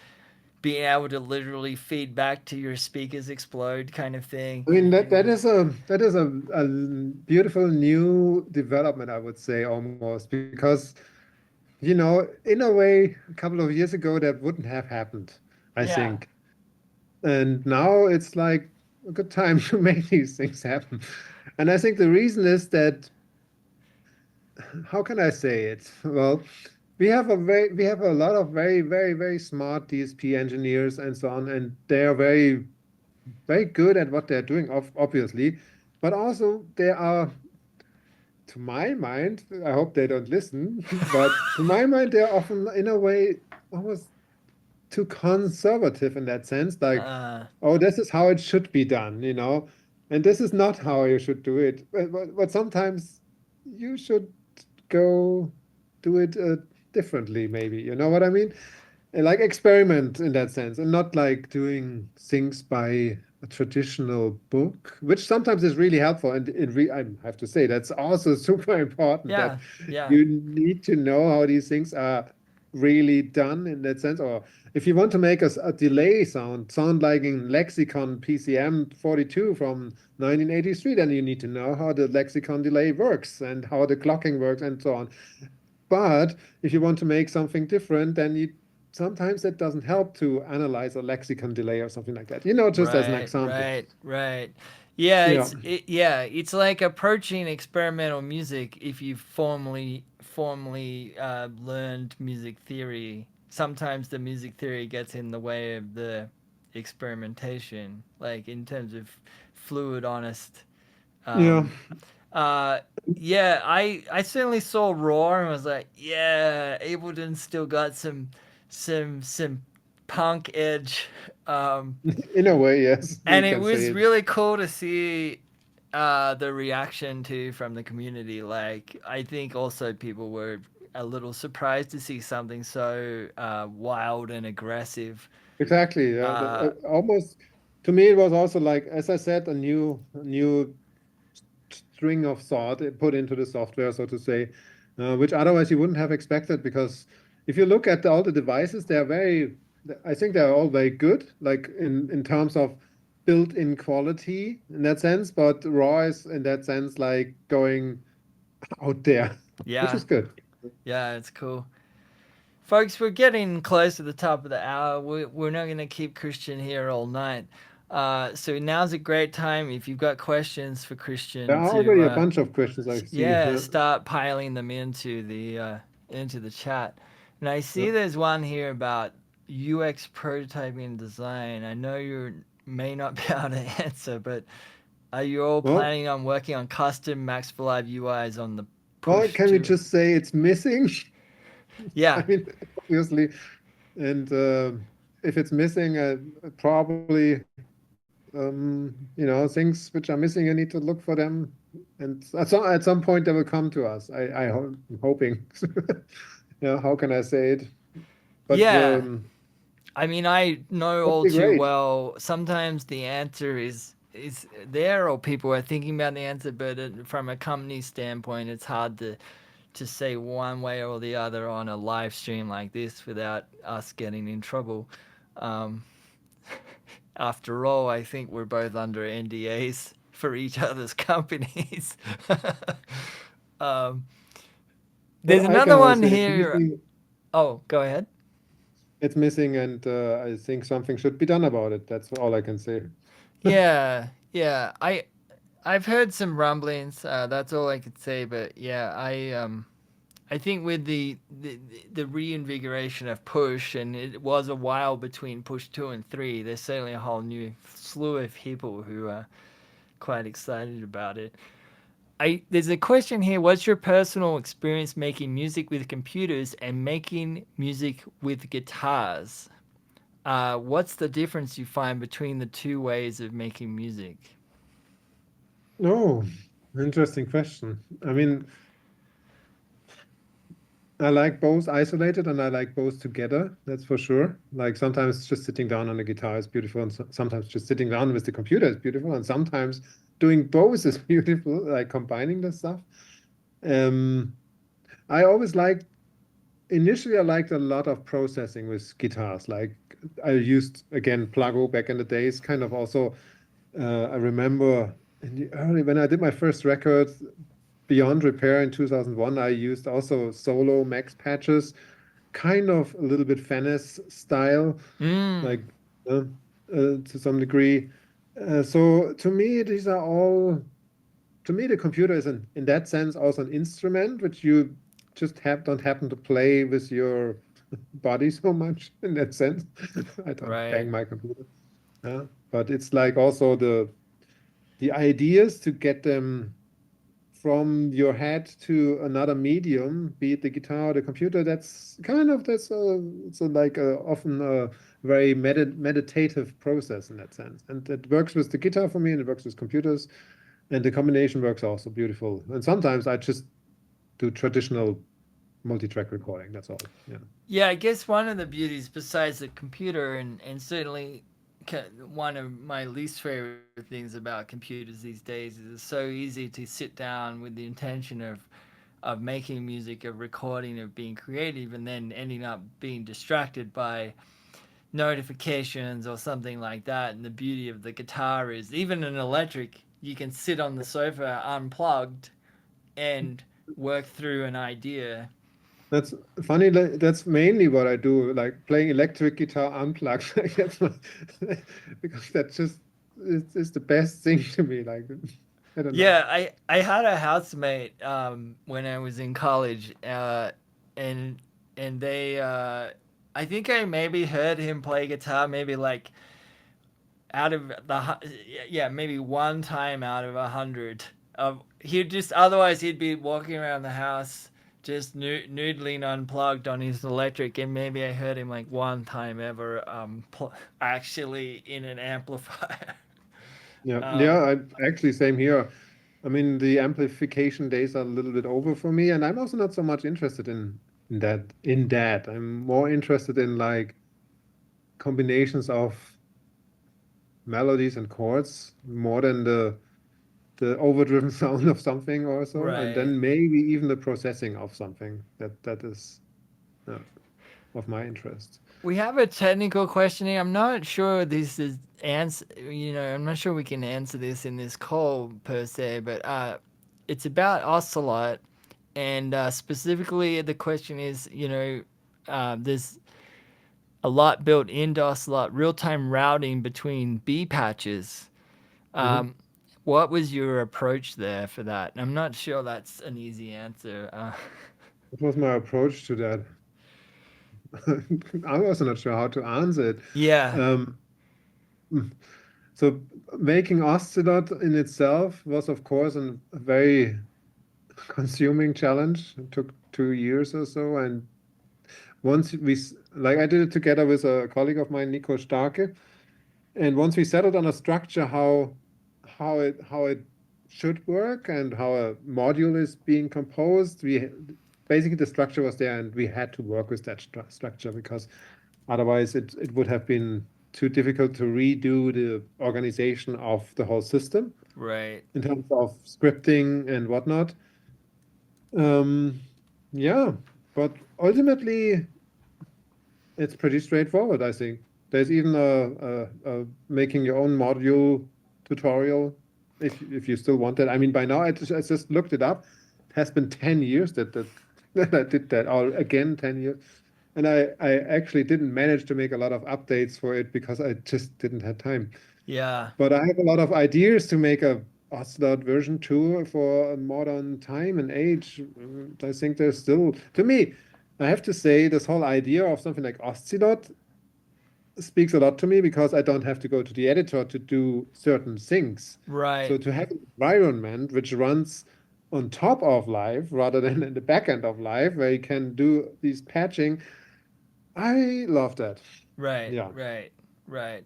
being able to literally feed back to your speakers explode kind of thing. I mean that is a beautiful new development, I would say almost, because in a way, a couple of years ago that wouldn't have happened, I Yeah. think. And now it's like a good time to make these things happen. And I think the reason is that, how can I say it? Well, we have a lot of very, very, very smart DSP engineers and so on, and they are very, very good at what they're doing, obviously. But also they are, to my mind, I hope they don't listen, but to my mind, they're often in a way almost too conservative in that sense. Like, Uh, oh, this is how it should be done. And this is not how you should do it. But sometimes you should go do it differently, maybe. You know what I mean? And like experiment in that sense, and not like doing things by a traditional book, which sometimes is really helpful. And I have to say that's also super important that yeah. Yeah. you need to know how these things are really done in that sense. Or if you want to make a delay sound like in Lexicon PCM 42 from 1983, then you need to know how the lexicon delay works and how the clocking works and so on. But if you want to make something different, then you sometimes that doesn't help to analyze a lexicon delay or something like that. Just as an Right, example. right, right. Yeah, Yeah. it's like approaching experimental music if you've formally learned music theory. Sometimes the music theory gets in the way of the experimentation, like in terms of fluid, honest. Yeah. Um, uh, yeah, I certainly saw Raw and was like, yeah, Ableton still got some punk edge. In a way, yes, we And it can say was it. really cool to see the reaction too from the community. Like, I think also people were a little surprised to see something so wild and aggressive. Exactly. Yeah. Uh, Almost to me, it was also like, as I said, a new string of thought put into the software, so to say, which otherwise you wouldn't have expected. Because if you look at all the devices, I think they're all very good, like in terms of built-in quality in that sense. But Raw is in that sense like going out there, which yeah, is good. yeah, it's cool. Folks, we're getting close to the top of the hour. We're not going to keep Christian here all night. So now's a great time if you've got questions for There Christian are to already a bunch of questions I see. yeah, Yeah. start piling them into the chat. And I Yeah. see there's one here about UX prototyping and design. I know you may not be able to answer, but are you all Well, planning on working on custom Max for Live UIs on the well, push can we to? just say it's missing? I Yeah, mean, obviously, and if it's missing, probably things which are missing, you need to look for them, and at some point they will come to us. I'm hoping. Yeah, how can I say it? But yeah. I mean, I know that'd all be too great. well. Sometimes the answer is there, or people are thinking about the answer, but from a company standpoint, it's hard to say one way or the other on a live stream like this without us getting in trouble. Um, After all, I think we're both under NDAs for each other's companies. um, there's Well, I another can only one say it's here. missing. Oh, go ahead. It's missing, and I think something should be done about it. That's all I can say. Yeah, yeah. I've heard some rumblings. That's all I could say. But yeah, I think with the reinvigoration of Push, and it was a while between Push 2 and 3. There's certainly a whole new slew of people who are quite excited about it. There's a question here. What's your personal experience making music with computers and making music with guitars? What's the difference you find between the two ways of making music? Oh, interesting question. I mean, I like both isolated and I like both together. That's for sure. Like sometimes just sitting down on the guitar is beautiful, and sometimes just sitting down with the computer is beautiful, and sometimes doing both is beautiful, like combining the stuff. Um, I always liked initially I liked a lot of processing with guitars. Like I used again Pluggo back in the days, kind of also I remember in the early when I did my first record, Beyond Repair in 2001, I used also solo max patches, kind of a little bit Fennes style, Mm, like to some degree. So to me, these are all, to me, the computer is in that sense also an instrument which you just don't happen to play with your body so much in that sense. I don't right. bang my computer. Yeah. But it's like also the ideas to get them from your head to another medium, be it the guitar or the computer, that's kind of it's like often a very meditative process in that sense. And it works with the guitar for me, and it works with computers, and the combination works also beautiful. And sometimes I just do traditional multi-track recording. That's all. Yeah. Yeah, I guess one of the beauties, besides the computer, and certainly one of my least favorite things about computers these days is it's so easy to sit down with the intention of making music, of recording, of being creative, and then ending up being distracted by notifications or something like that. And the beauty of the guitar is, even an electric, you can sit on the sofa unplugged and work through an idea. That's funny. That's mainly what I do, like playing electric guitar unplugged. Like that's my, because that just is the best thing to me. Like I don't know. Yeah, I had a housemate when I was in college, and they I think I maybe heard him play guitar maybe like out of yeah, maybe one time out of 100. He'd just, otherwise he'd be walking around the house just noodling unplugged on his electric, and maybe I heard him like one time ever actually in an amplifier. Yeah, um, yeah. I actually same here. I mean, the amplification days are a little bit over for me, and I'm also not so much interested in that. I'm more interested in like combinations of melodies and chords more than the overdriven sound of something or so, and right. then maybe even the processing of something that is uh, of my interest. We have a technical questioning. I'm not sure this is answer. I'm not sure we can answer this in this call per se, but it's about Ocelot, and specifically the question is, there's a lot built into Ocelot, real-time routing between B patches. Mhm. Um, what was your approach there for that? I'm not sure that's an easy answer. What was my approach to that? I'm also not sure how to answer it. Yeah, Um, so making Ocelot in itself was, of course, a very consuming challenge. It took 2 years or so, and once like I did it together with a colleague of mine, Nico Starke, and once we settled on a structure, how it should work and how a module is being composed, we basically the structure was there, and we had to work with that structure because otherwise it would have been too difficult to redo the organization of the whole system right, in terms of scripting and whatnot. Um, yeah, but ultimately it's pretty straightforward, I think. There's even a making your own module tutorial if you still want that. I mean, by now I just looked it up. It has been 10 years that I did that, or again 10 years. And I actually didn't manage to make a lot of updates for it because I just didn't have time. yeah, But I have a lot of ideas to make a Ocelot version 2 for a modern time and age. I think there's still, to me, I have to say, this whole idea of something like Ocelot speaks a lot to me because I don't have to go to the editor to do certain things. right. So to have an environment which runs on top of Live rather than in the back end of Live, where you can do these patching, I love that. Right, Yeah. right, right.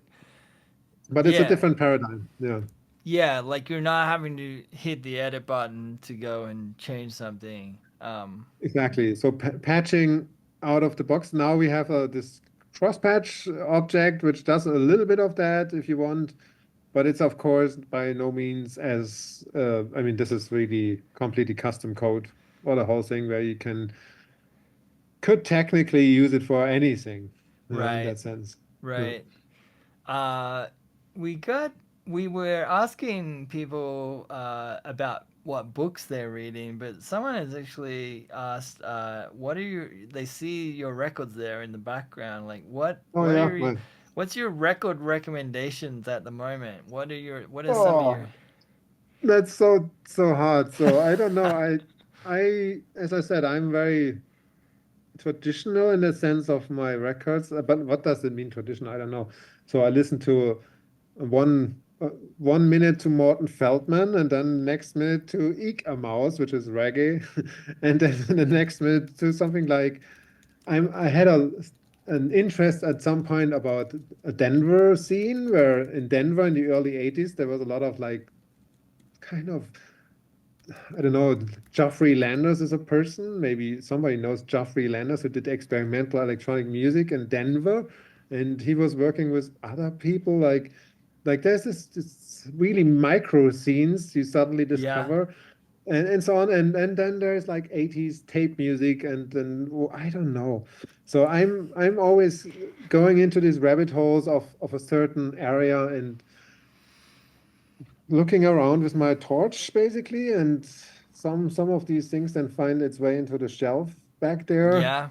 But it's a Yeah, different paradigm. Yeah. yeah. Like you're not having to hit the edit button to go and change something. Exactly. So patching out of the box. Now we have this cross patch object, which does a little bit of that if you want, but it's of course by no means as, I mean, this is really completely custom code or the whole thing where you can could technically use it for anything, in Right, that sense. Yeah. right. Uh, we got we were asking people about what books they're reading, but someone has actually asked, "What are your?" They see your records there in the background. Like, Oh what yeah, are you? well, What's your record recommendations at the moment? What are your? What are some of your? oh, that's so hard. So I don't know. As I said, I'm very traditional in the sense of my records, but what does it mean traditional? I don't know. So I listen to one 1 minute to Morton Feldman, and then next minute to Eek a Mouse, which is reggae, and then the next minute to something like I had an interest at some point about a Denver scene where in Denver in the early 80s there was a lot of like kind of I don't know, Geoffrey Landers is a person. Maybe somebody knows Geoffrey Landers who did experimental electronic music in Denver, and he was working with other people. Like there's this really micro scenes you suddenly Yeah, discover, and so on. And then there's like 80s tape music, and then I don't know. So I'm always going into these rabbit holes of a certain area and looking around with my torch basically, and some of these things then find its way into the shelf back there. yeah,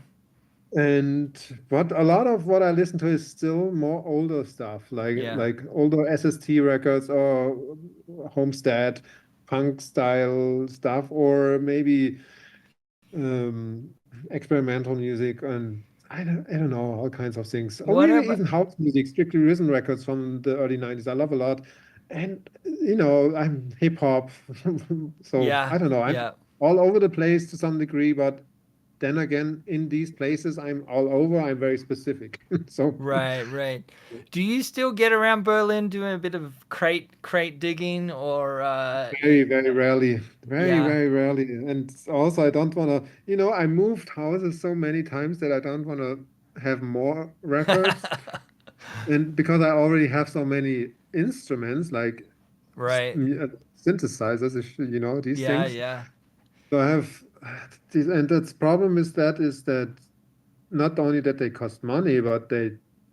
And but a lot of what I listen to is still more older stuff, yeah. like older SST records or Homestead punk style stuff, or maybe experimental music, and I don't know, all kinds of things, or What maybe about? even house music, strictly rhythm records from the early 90s. I love a lot. And you know, I'm hip hop, so Yeah, I don't know, I'm yeah. all over the place to some degree, but then again, in these places I'm all over, I'm very specific. So Right, right. Do you still get around Berlin doing a bit of crate digging or very, very rarely, very, yeah. very rarely. And also, I don't want to, I moved houses so many times that I don't want to have more records. And because I already have so many instruments, like Right. synthesizers, if you know these Yeah, things. yeah. So I have these, and that's problem is that not only that they cost money, but they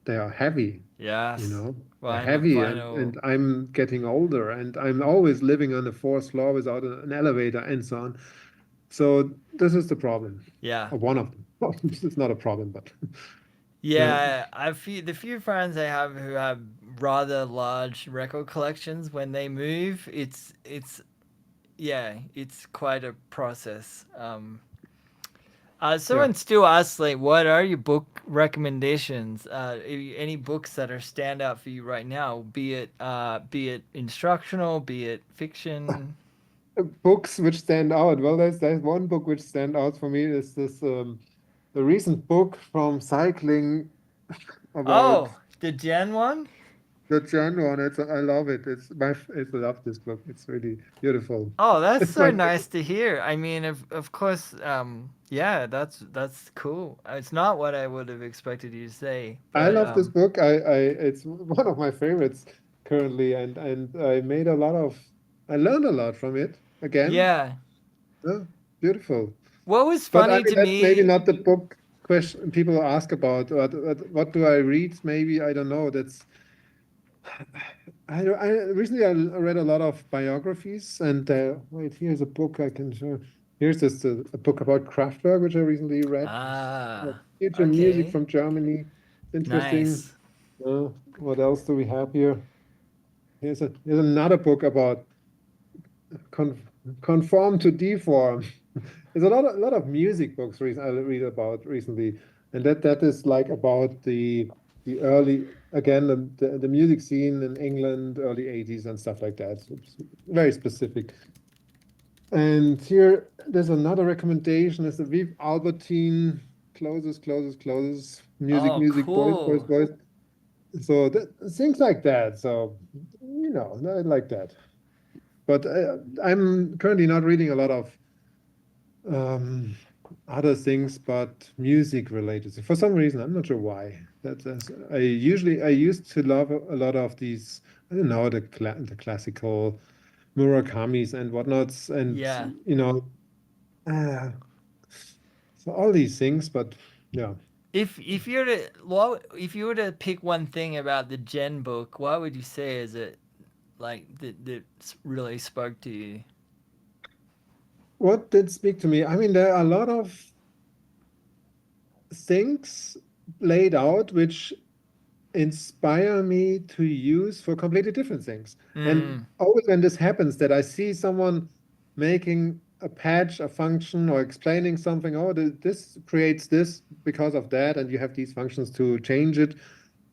are heavy, Yes. they're heavy, and Vinyl. and I'm getting older, and I'm always living on the fourth floor without an elevator and so on. So this is the problem, Yeah. or one of them. It's not a problem, but yeah, Yeah, the few friends I have who have rather large record collections when they move, it's yeah, it's quite a process. yeah. Someone still asks, like, what are your book recommendations? Any books that are stand out for you right now? Be it instructional, be it fiction. Books which stand out. Well, there's one book which stand out for me is this the recent book from cycling about Oh, the Gen one. the Jan one. I love it. I love this book. It's really beautiful. Oh, that's It's my so nice to hear. I mean, of course, yeah, that's cool. It's not what I would have expected you to say, I but love this book. I it's one of my favorites currently, and I learned a lot from it again. yeah. Yeah, beautiful. What was But I funny mean, to that's maybe me. not the book question people ask about. What do I read? Maybe I don't know. That's I recently I read a lot of biographies, and wait, here's a book I can show. Here's just a book about Kraftwerk, which I recently read. Ah, Future music okay, from Germany. Interesting. nice. What else do we have here? Here's another book about con conform to deform. There's a lot of music books I read about recently, and that is like about the early again the music scene in England, early 80s and stuff like that. So it's very specific. And here there's another recommendation. It's the Viv Albertine closes Oh, music cool. boys. So things like that. So I like that. But I'm currently not reading a lot of um, other things, but music related. So for some reason, I'm not sure why. I used to love a lot of these. I don't know the classical Murakamis and whatnots, and Yeah. you know, uh, So all these things, but yeah. If you were to if you were to pick one thing about the Gen book, what would you say is it like that really spoke to you? What did speak to me? I mean, there are a lot of things laid out which inspire me to use for completely different things. And Mm, always when this happens, that I see someone making a patch, a function, or explaining something, oh, this creates this because of that, and you have these functions to change it.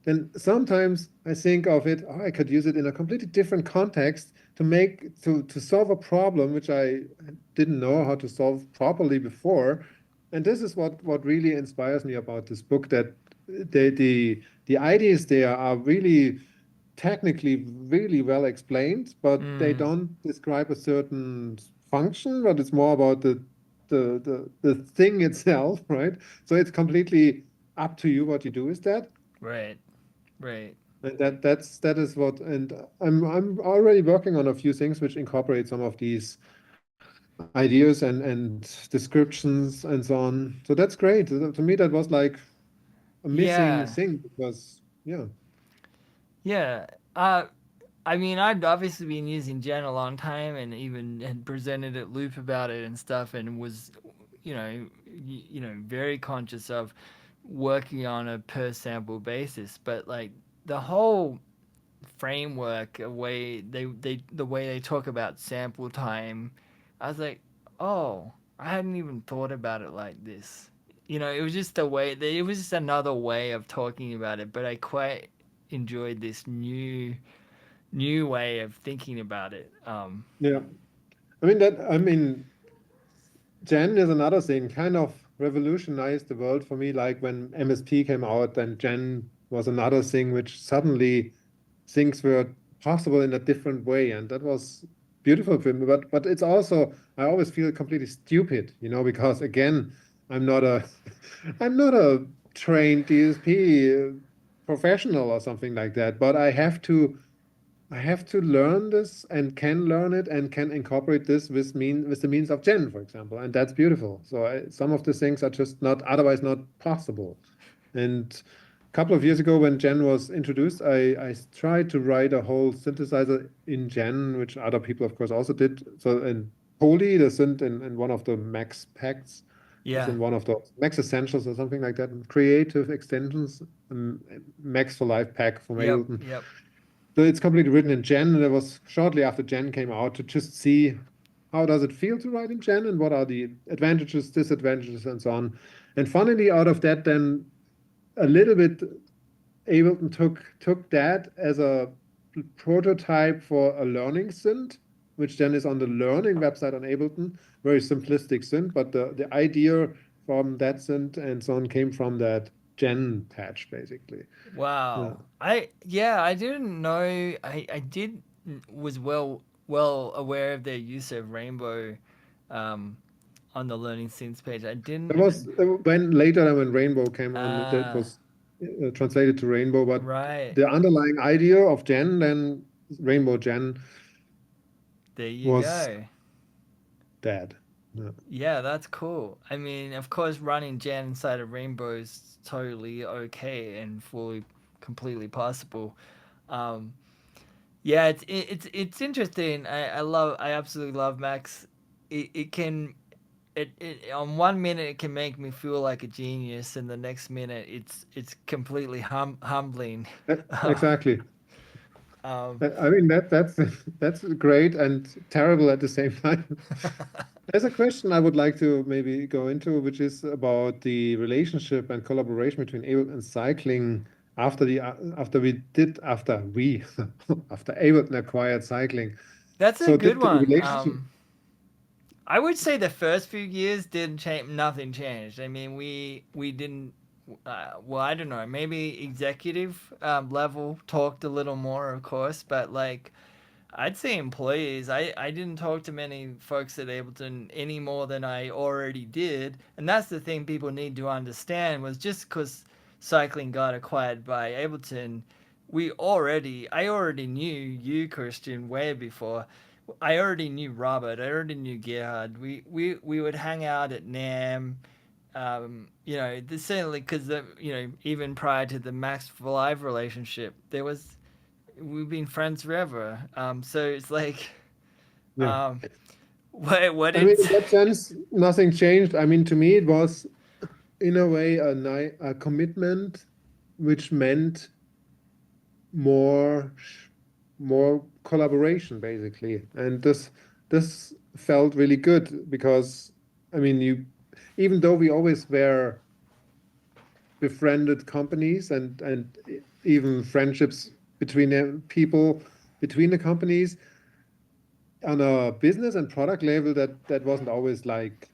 Then sometimes I think of it, oh, I could use it in a completely different context to make to solve a problem which I didn't know how to solve properly before. And this is what really inspires me about this book, that the ideas there are really technically really well explained, but they mm, don't describe a certain function, but it's more about the thing itself, right? So it's completely up to you what you do with that. right, right. And that is what, and I'm already working on a few things which incorporate some of these ideas and descriptions and so on. So that's great. To me, that was like a missing Yeah, thing because yeah. yeah. Uh, I mean, I'd obviously been using Gen a long time, and even had presented at Loop about it and stuff, and was, very conscious of working on a per sample basis. But like the whole framework, the way they talk about sample time, I was like, oh, I hadn't even thought about it like this. It was just a way. It was just another way of talking about it. But I quite enjoyed this new way of thinking about it. Yeah. I mean, Gen is another thing, kind of revolutionized the world for me. Like when MSP came out, then Gen was another thing which suddenly things were possible in a different way. And that was beautiful for me. But it's also, I always feel completely stupid, because again, I'm not a I'm not a trained DSP professional or something like that, but I have to learn this and can learn it and can incorporate this with the means of Gen, for example, and that's beautiful. So some of the things are just not otherwise not possible. And a couple of years ago, when Gen was introduced, I tried to write a whole synthesizer in Gen, which other people, of course, also did. So in Poly, the synth in one of the Max packs is Yeah. in one of the Max Essentials or something like that. Creative extensions, Max for Life pack from Yep. Ableton. Yep. So it's completely written in Gen, and it was shortly after Gen came out to just see how does it feel to write in Gen and what are the advantages, disadvantages, and so on. And funnily, out of that, then a little bit, Ableton took that as a prototype for a learning synth, which then is on the learning website on Ableton. Very simplistic synth, but the idea from that synth and so on came from that Gen patch, basically. Yeah. Wow. I didn't know. I did was well aware of their use of Rainbow, um, on the Learning Synths page. I That didn't. was when later when Rainbow came on, that Ah, was translated to Rainbow, but right. the underlying idea of Gen, then Rainbow Gen, There you was go. dead. Yeah. Yeah, that's cool. I mean, of course, running Jan inside of Rainbow is totally okay and fully, completely possible. Um, yeah, it's interesting. I absolutely love Max. It can on one minute it can make me feel like a genius, and the next minute it's completely humbling. Exactly. um, I mean that's that's great and terrible at the same time. There's a question I would like to maybe go into, which is about the relationship and collaboration between Ableton and cycling after the after we after Ableton acquired cycling. that's a So good did the one. relationship I would say the first few years didn't change. Nothing changed. I mean, we didn't. Well, I don't know. Maybe executive level talked a little more, of course, but like I'd say employees. I didn't talk to many folks at Ableton any more than I already did, and that's the thing people need to understand was just because cycling got acquired by Ableton, I already knew you, Christian, way before. I already knew Robert. I already knew Gerhard. We would hang out at NAM. certainly because even prior to the Max for Live relationship, we've been friends forever. So it's like, Yeah. um, what I mean, it's in that sense, nothing changed. I mean, to me, it was in a way a commitment, which meant more more collaboration basically. And this felt really good because I mean, you even though we always were befriended companies and even friendships between people between the companies on a business and product level, that wasn't always like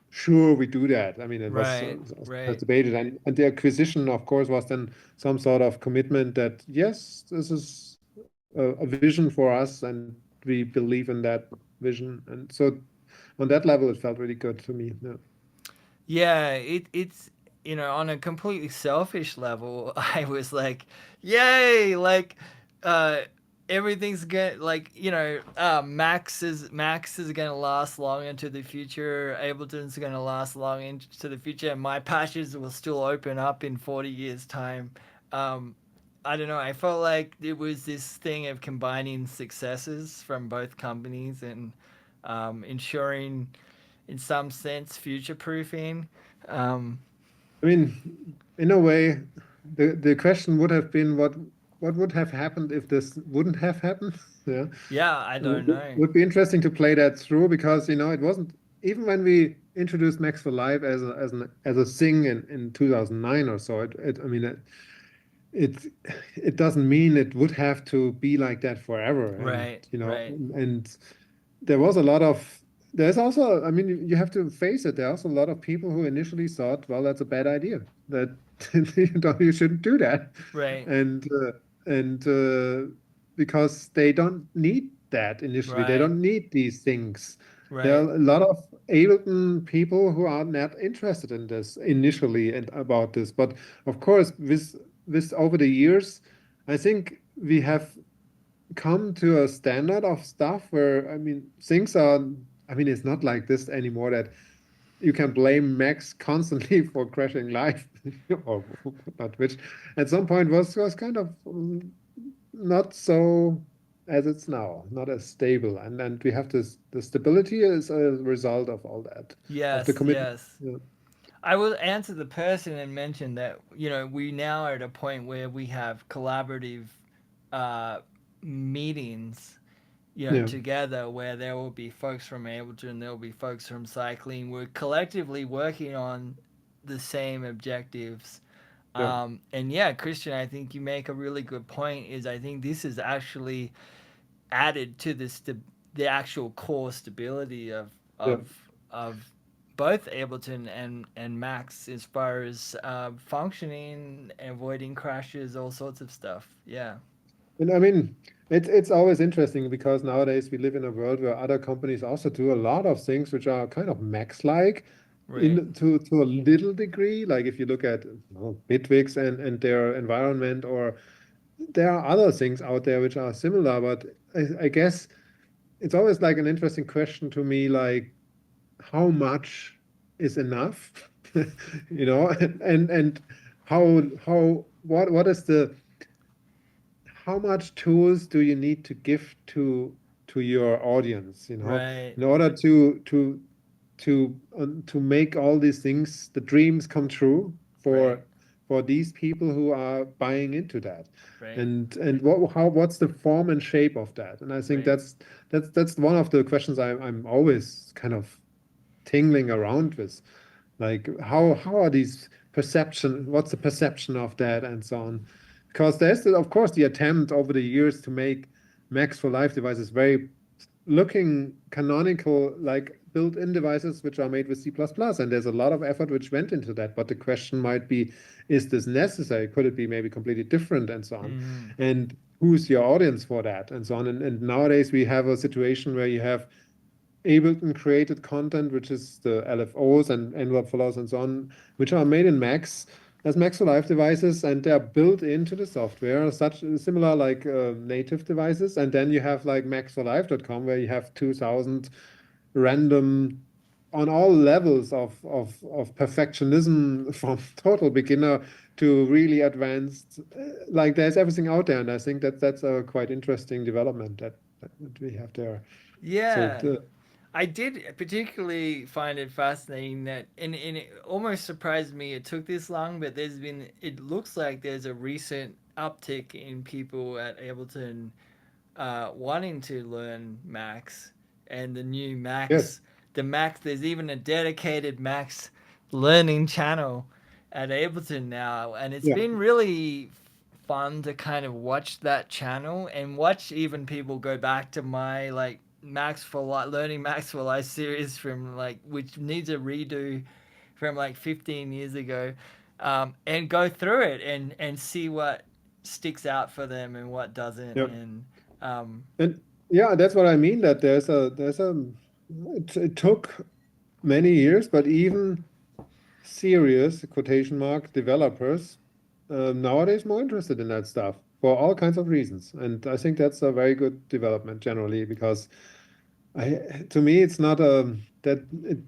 sure we do that. I mean, it was right, right, debated, and the acquisition, of course, was then some sort of commitment that yes, this is a vision for us, and we believe in that vision. And so, on that level, it felt really good to me. Yeah, yeah. It's on a completely selfish level. I was like, yay! Like, uh, everything's good. Like, Max is gonna last long into the future. Ableton's gonna last long into the future, and my patches will still open up in 40 years time. Um, I don't know. I felt like it was this thing of combining successes from both companies and ensuring, in some sense, future proofing. Um, I mean, in a way, the question would have been what would have happened if this wouldn't have happened? Yeah. yeah, I don't know. Would be interesting to play that through because it wasn't even when we introduced Max for Live as a thing in 2009 or so. I mean it it doesn't mean it would have to be like that forever. And Right, right, and there was a lot of there's also I mean you have to face it. There are also a lot of people who initially thought, well, that's a bad idea. That you shouldn't do that, right, and because they don't need that initially. They right, don't need these things. There right. are a lot of Ableton people who are not interested in this initially and about this. But of course, with over the years, I think we have come to a standard of stuff where I mean things are. I mean, it's not like this anymore that you can blame Max constantly for crashing live or not, which at some point was kind of not so as it's now, not as stable. And we have this the stability is a result of all that, of the Yes, commitment. yes. Yeah, I will answer the person and mention that we now are at a point where we have collaborative uh, meetings, yeah, together, where there will be folks from Ableton, there will be folks from cycling. We're collectively working on the same objectives. yeah, And yeah, Christian, I think you make a really good point. Is I think this is actually added to the actual core stability of yeah. of both Ableton and Max as far as functioning, avoiding crashes, all sorts of stuff. Yeah. And I mean, it's always interesting because nowadays we live in a world where other companies also do a lot of things which are kind of Max-like Right. in to a little degree. Like if you look at Bitwig and their environment, or there are other things out there which are similar, but I guess it's always like an interesting question to me, like how much is enough, and how what is the how much tools do you need to give to your audience, Right. in order to make all these things, the dreams come true Right. for these people who are buying into that, Right. and what's the form and shape of that? And I think Right. that's one of the questions I'm always kind of tingling around with, like how are these perception, what's the perception of that and so on, because there's of course the attempt over the years to make Max for Live devices very looking canonical, like built-in devices which are made with C++, and there's a lot of effort which went into that, but the question might be, is this necessary? Could it be maybe completely different and so on? Mm. And who's your audience for that and so on? And nowadays we have a situation where you have Ableton created content, which is the LFOs and envelope follows and so on, which are made in Max as Max for Live devices, and they are built into the software, such similar like native devices. And then you have like maxforlive.com, where you have 2,000 random on all levels of perfectionism from total beginner to really advanced. Like there's everything out there, and I think that that's a quite interesting development that we have there. So Yeah. I did particularly find it fascinating that, and it almost surprised me it took this long, but it looks like there's a recent uptick in people at Ableton wanting to learn Max and the new yes, Max, there's even a dedicated Max learning channel at Ableton now, and it's yeah, been really fun to kind of watch that channel and watch even people go back to my like Max for Life, learning Max for Life series from like which needs a redo from like 15 years ago, and go through it and see what sticks out for them and what doesn't, yeah. and um, And yeah, that's what I mean, that there's a it took many years, but even serious quotation mark developers nowadays more interested in that stuff for all kinds of reasons. And I think that's a very good development generally because to me it's not a that it,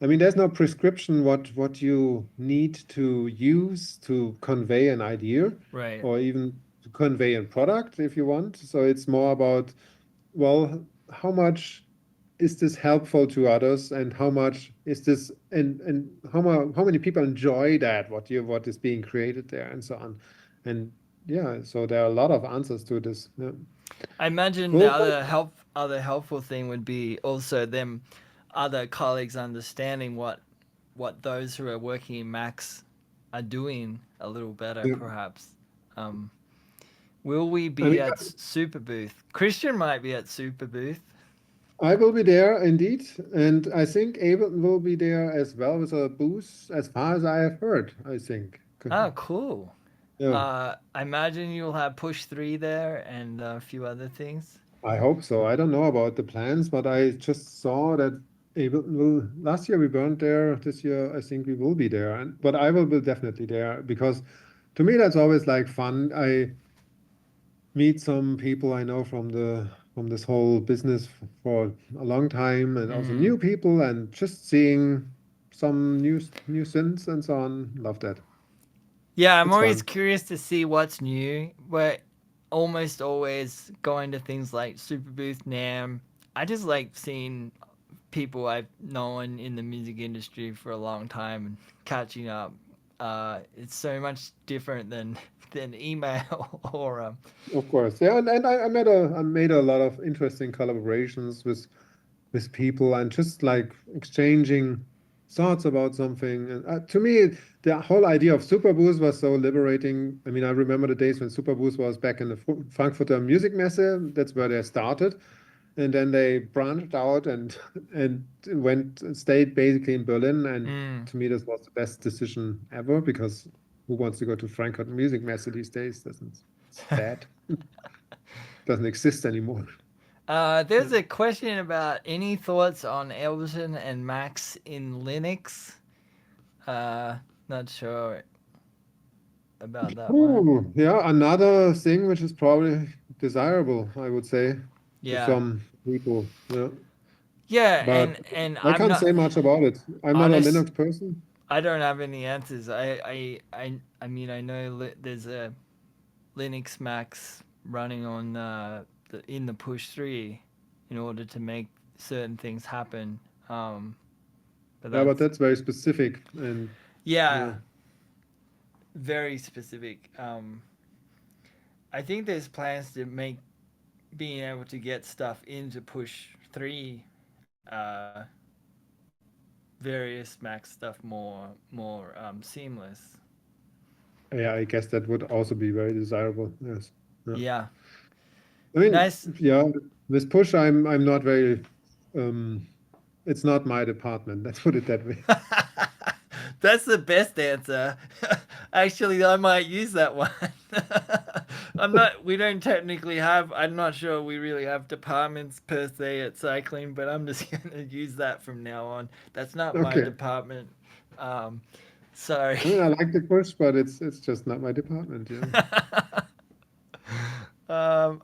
I mean there's no prescription what you need to use to convey an idea right. or even to convey a product if you want. So it's more about, well, how much is this helpful to others and how much is this and how many people enjoy that what is being created there and so on. And yeah, so there are a lot of answers to this. Yeah. I imagine the Well, other helpful thing would be also them other colleagues understanding what those who are working in Max are doing a little better, yeah. perhaps. Um, will we I be mean, at Super Booth? Christian might be at Super Booth. I will be there indeed, and I think Ableton will be there as well with a booth, as far as I have heard, I think. Oh, cool. Yeah, I imagine you'll have Push 3 there and a few other things. I hope so. I don't know about the plans, but I just saw that Ableton will. Last year we weren't there. This year I think we will be there, and but I will be definitely there because to me that's always like fun. I meet some people I know from this whole business for a long time, and also Mm. new people, and just seeing some new synths and so on. Love that. Yeah, I'm It's always fun. curious to see what's new. We're almost always going to things like Super Booth, Nam. I just like seeing people I've known in the music industry for a long time and catching up. It's so much different than than email or Of course, yeah, and I made a lot of interesting collaborations with people and just like exchanging thoughts about something. And to me, the whole idea of Superboost was so liberating. I mean, I remember the days when Superboost was back in the Frankfurter Music Messe. That's where they started, and then they branched out and and went stayed basically in Berlin. And mm. to me, this was the best decision ever because who wants to go to Frankfurt Music Messe these days? Doesn't It's dead. Doesn't exist anymore. Yeah. There's a question about any thoughts on Ableton and Max in Linux. Uh, Not sure about that one. Ooh, yeah, another thing which is probably desirable, I would say, to Yeah, some people. Yeah, yeah, but and I I'm can't not say much about it. I'm not a honest. Linux person. I don't have any answers. I mean, I know there's a Linux Max running on in the Push 3 in order to make certain things happen. Um, but Yeah, but that's that's very specific, and yeah, yeah, very specific. I think there's plans to make being able to get stuff into Push 3, uh, various Mac stuff more seamless. yeah, I guess that would also be very desirable. Yes. Yeah. Yeah, I mean, nice. yeah, with push, I'm not very. Um, it's not my department. Let's put it that way. That's the best answer. Actually, I might use that one. I'm not. We don't technically have. I'm not sure we really have departments per se at cycling, but I'm just gonna use that from now on. That's not my Okay. department. Um, sorry. I mean, I like the push, but it's just not my department. Yeah.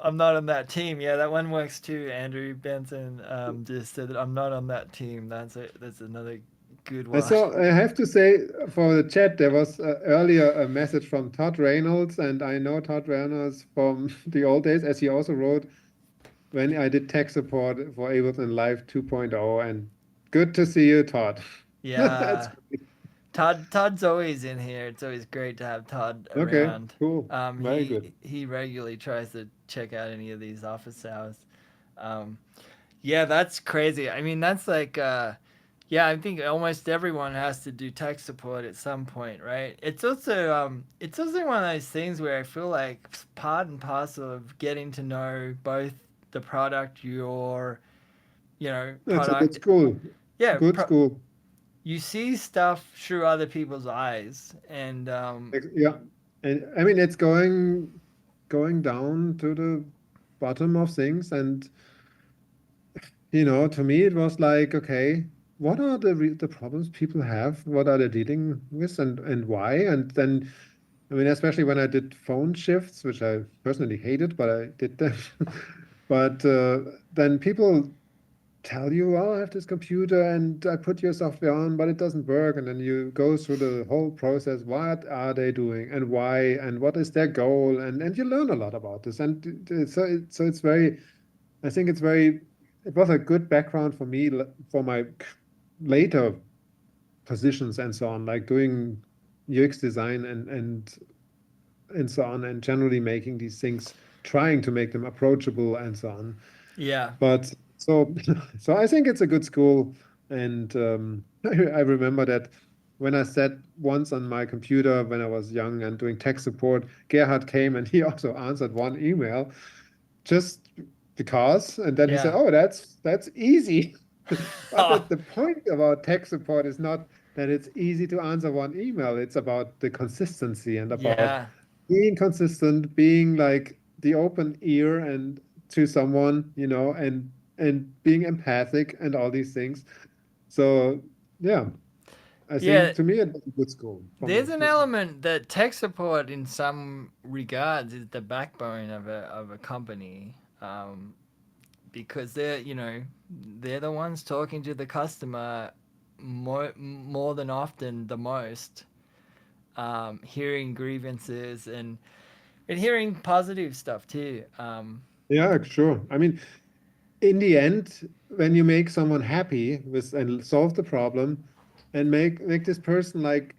I'm not on that team. Yeah, that one works too. Andrew Benson just said that I'm not on that team. That's another good one. I have to say, for the chat, there was earlier a message from Todd Reynolds, and I know Todd Reynolds from the old days, as he also wrote when I did tech support for Ableton Live 2.0. And good to see you, Todd. That's Yeah, Todd's always in here. It's always great to have Todd okay, around. cool, very good. He regularly tries to check out any of these office hours. Um, yeah, that's crazy. I mean, that's like, yeah, I think almost everyone has to do tech support at some point, right? It's also one of those things where I feel like it's part and parcel of getting to know both the product, your, That's a good product. school. Yeah, Good school. you see stuff through other people's eyes, and Yeah. And I mean, it's going down to the bottom of things. And, to me, it was like, okay, what are the problems people have? What are they dealing with and why? And then, I mean, especially when I did phone shifts, which I personally hated, but I did them. But then people tell you, oh, I have this computer and I put your software on, but it doesn't work. And then you go through the whole process. What are they doing and why and what is their goal? And you learn a lot about this. And so it's very, I think it was a good background for me for my later positions and so on, like doing UX design and so on, and generally making these things, trying to make them approachable and so on. yeah, But so, so I think it's a good school. And I remember that when I sat once on my computer when I was young and doing tech support, Gerhard came and he also answered one email just because. And then he said, yeah, "Oh, that's easy." But the point about tech support is not that it's easy to answer one email. It's about the consistency and about yeah. being consistent, being like the open ear and to someone, and being empathic and all these things. So yeah, I Yeah, think to me it was a good school for me. there's an Yeah. element that tech support, in some regards, is the backbone of a company, because they're the ones talking to the customer more than often, the most, hearing grievances and hearing positive stuff too. Yeah, sure. I mean, in the end, when you make someone happy with and solve the problem and make this person like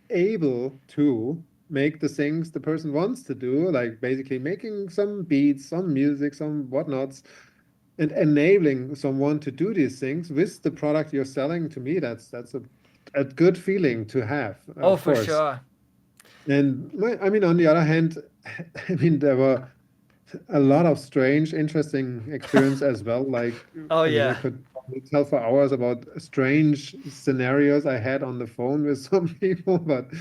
able to make the things the person wants to do, like basically making some beats, some music, some whatnots, and enabling someone to do these things with the product you're selling, to me, that's a good feeling to have, Oh, of for course. sure. And I mean, on the other hand, I mean, there were a lot of strange, interesting experience as well. Like, Oh I mean, I yeah, could probably tell for hours about strange scenarios I had on the phone with some people, but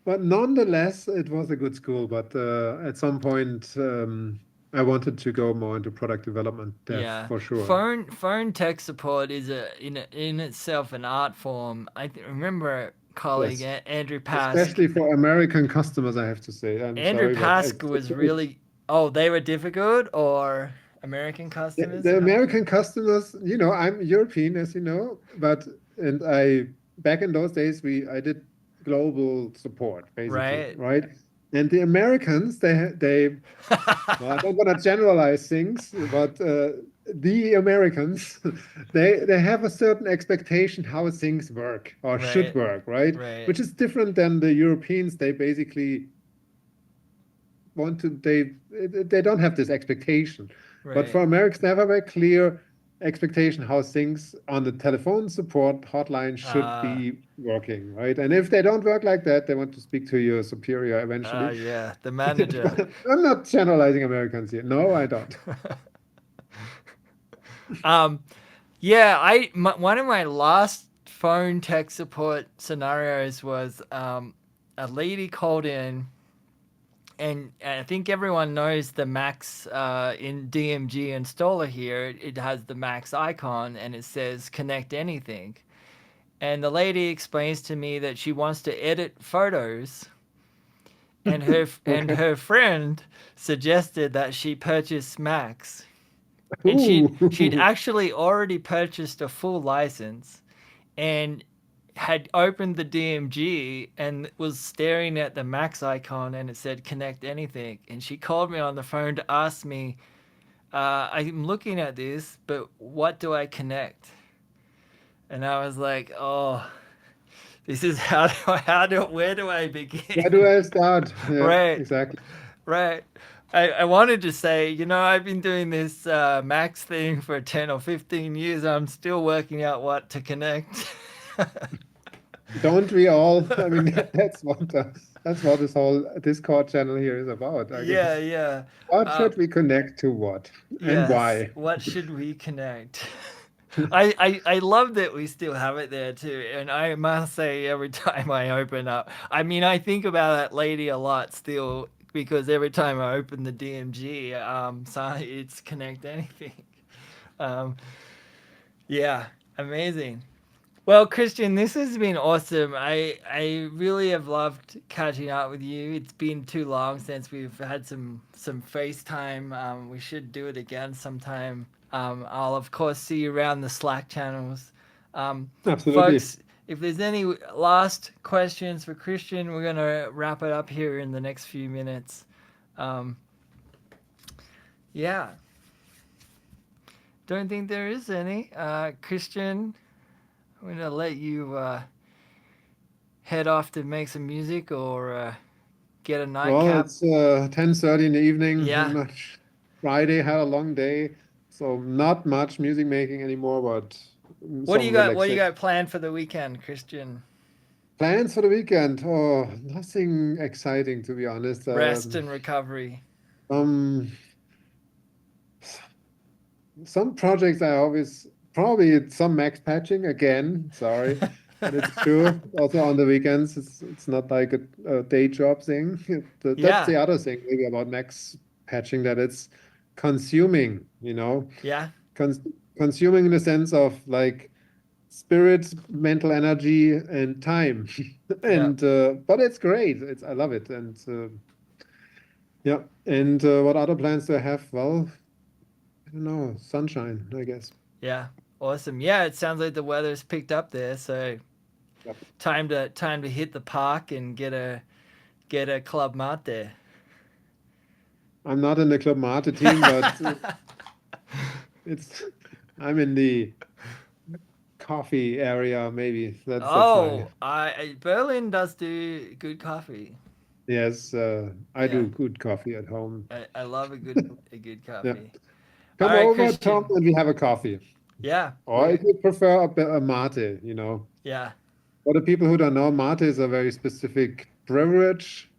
nonetheless, it was a good school. But at some point, I wanted to go more into product development dev yeah. for sure. Phone tech support is in itself an art form. Remember colleague Yes, Andrew Pask. especially for American customers, I have to say. I'm Andrew sorry, but Pask was really. Oh, they were difficult, or American customers? the American customers, I'm European, as you know, but and I back in those days I did global support basically, Right. right? And the Americans, they well, I don't want to generalize things, but the Americans, they have a certain expectation how things work or should Right. work, right? Right. Which is different than the Europeans. They basically want to they don't have this expectation. But Right. for Americans, they have a very clear expectation how things on the telephone support hotline should Uh be working, right? And if they don't work like that, they want to speak to your superior eventually. yeah, the manager. But I'm not generalizing Americans here. No, I don't. um yeah, one of my last phone tech support scenarios was a lady called in, and I think everyone knows the Max in DMG installer here. It has the Max icon and it says connect anything. And the lady explains to me that she wants to edit photos and Okay. her friend suggested that she purchase Macs, and she'd Ooh. actually already purchased a full license and had opened the DMG and was staring at the Max icon and it said connect anything. And she called me on the phone to ask me, I'm looking at this, but what do I connect? And I was like, oh, this is where do I Where do begin? I start? Yeah, Right, exactly. right. I wanted to say, I've been doing this Max thing for 10 or 15 years. I'm still working out what to connect. Don't we all? I mean, that's what this whole Discord channel here is about, I Yeah, guess. yeah. What Uh, should we connect to what and yes. why? What should we connect? I love that we still have it there too. And I must say, every time I open up, I mean, I think about that lady a lot still because every time I open the DMG, so it's connect anything. Um, yeah, amazing. Well, Christian, this has been awesome. I really have loved catching up with you. It's been too long since we've had some FaceTime. We should do it again sometime. I'll of course see you around the Slack channels. Absolutely. Folks, if there's any last questions for Christian, we're gonna wrap it up here in the next few minutes. Um, yeah, don't think there is any. Christian, I'm gonna let you head off to make some music or get a Well, nightcap. it's 10:30 in the evening. Yeah. Friday had a long day, so not much music making anymore, but What do you some got? What do you relaxation. got planned for the weekend, Christian? Plans for the weekend? Oh, nothing exciting to be honest. Rest and recovery. Um, some projects I always probably some max patching again. Sorry, but it's true. Also on the weekends, it's not like a day job thing. That's Yeah. the other thing maybe about max patching that it's consuming. Yeah. Cons consuming in the sense of like spirit, mental energy, and time. Yeah. And but it's great. I love it. And yeah. And what other plans do I have? Well, I don't know. Sunshine, I guess. Yeah. Awesome. Yeah, it sounds like the weather's picked up there, so Yep. time to hit the park and get a club mate. I'm not in the Club Mate team, but it's I'm in the coffee area, maybe. That's my Oh, Berlin does do good coffee. yes. I Yeah. do good coffee at home. I love a good Yeah, coffee. All come right, over, Tom, Christian. and we have a coffee. Yeah. Or if you prefer a mate. Yeah. For the people who don't know, mate is a very specific beverage.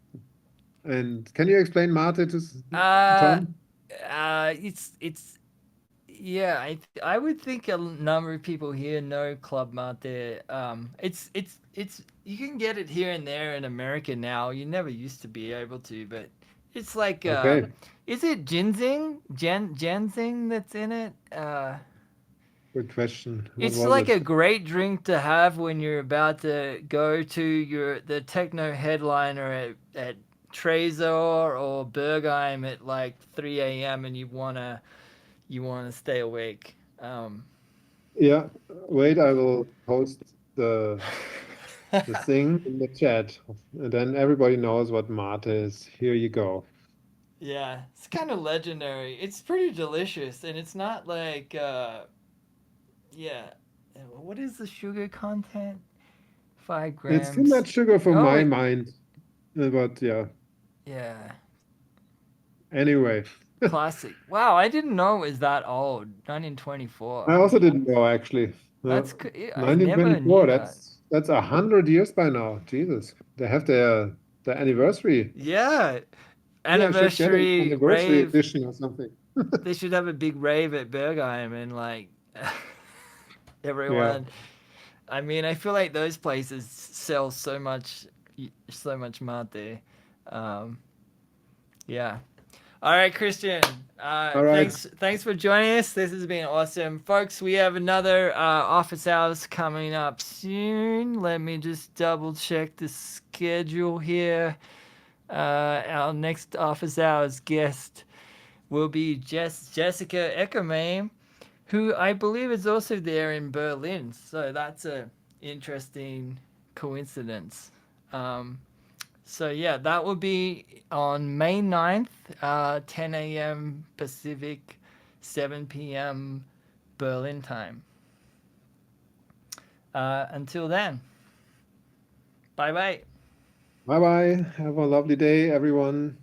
And can you explain mate to Uh, Tom? it's yeah. I would think a number of people here know Club Mate. It's you can get it here and there in America now. You never used to be able to, but it's like Okay, is it ginseng that's in it? good question. What It's was like it? a great drink to have when you're about to go to the techno headliner at Trezor or Bergheim at like 3 a.m. and you wanna stay awake. Yeah, wait, I will post the thing in the chat, and then everybody knows what mate is. Here you go. Yeah, it's kind of legendary. It's pretty delicious, and it's not like yeah. What is the sugar content? Five It's too grams. much sugar for Oh, my mind, but yeah. yeah. Anyway, Classic. Wow, I didn't know it was that old. I 1924. also didn't know actually. I never 1924. knew that. That's 100 years by now. Jesus, they have their anniversary. Yeah, Yeah, I should get an anniversary anniversary rave. edition or something. They should have a big rave at Bergheim and like Yeah. everyone. I mean, I feel like those places sell so much mate. Um, yeah. All right, Christian. All right. Thanks for joining us. This has been awesome, folks. We have another office hours coming up soon. Let me just double check the schedule here. Our next office hours guest will be Jessica Eckermann, who I believe is also there in Berlin. So that's a interesting coincidence. Um, so yeah, that will be on May 9th, 10 a.m. Pacific, 7 p.m. Berlin time. Until then, bye bye. Bye bye. Have a lovely day, everyone.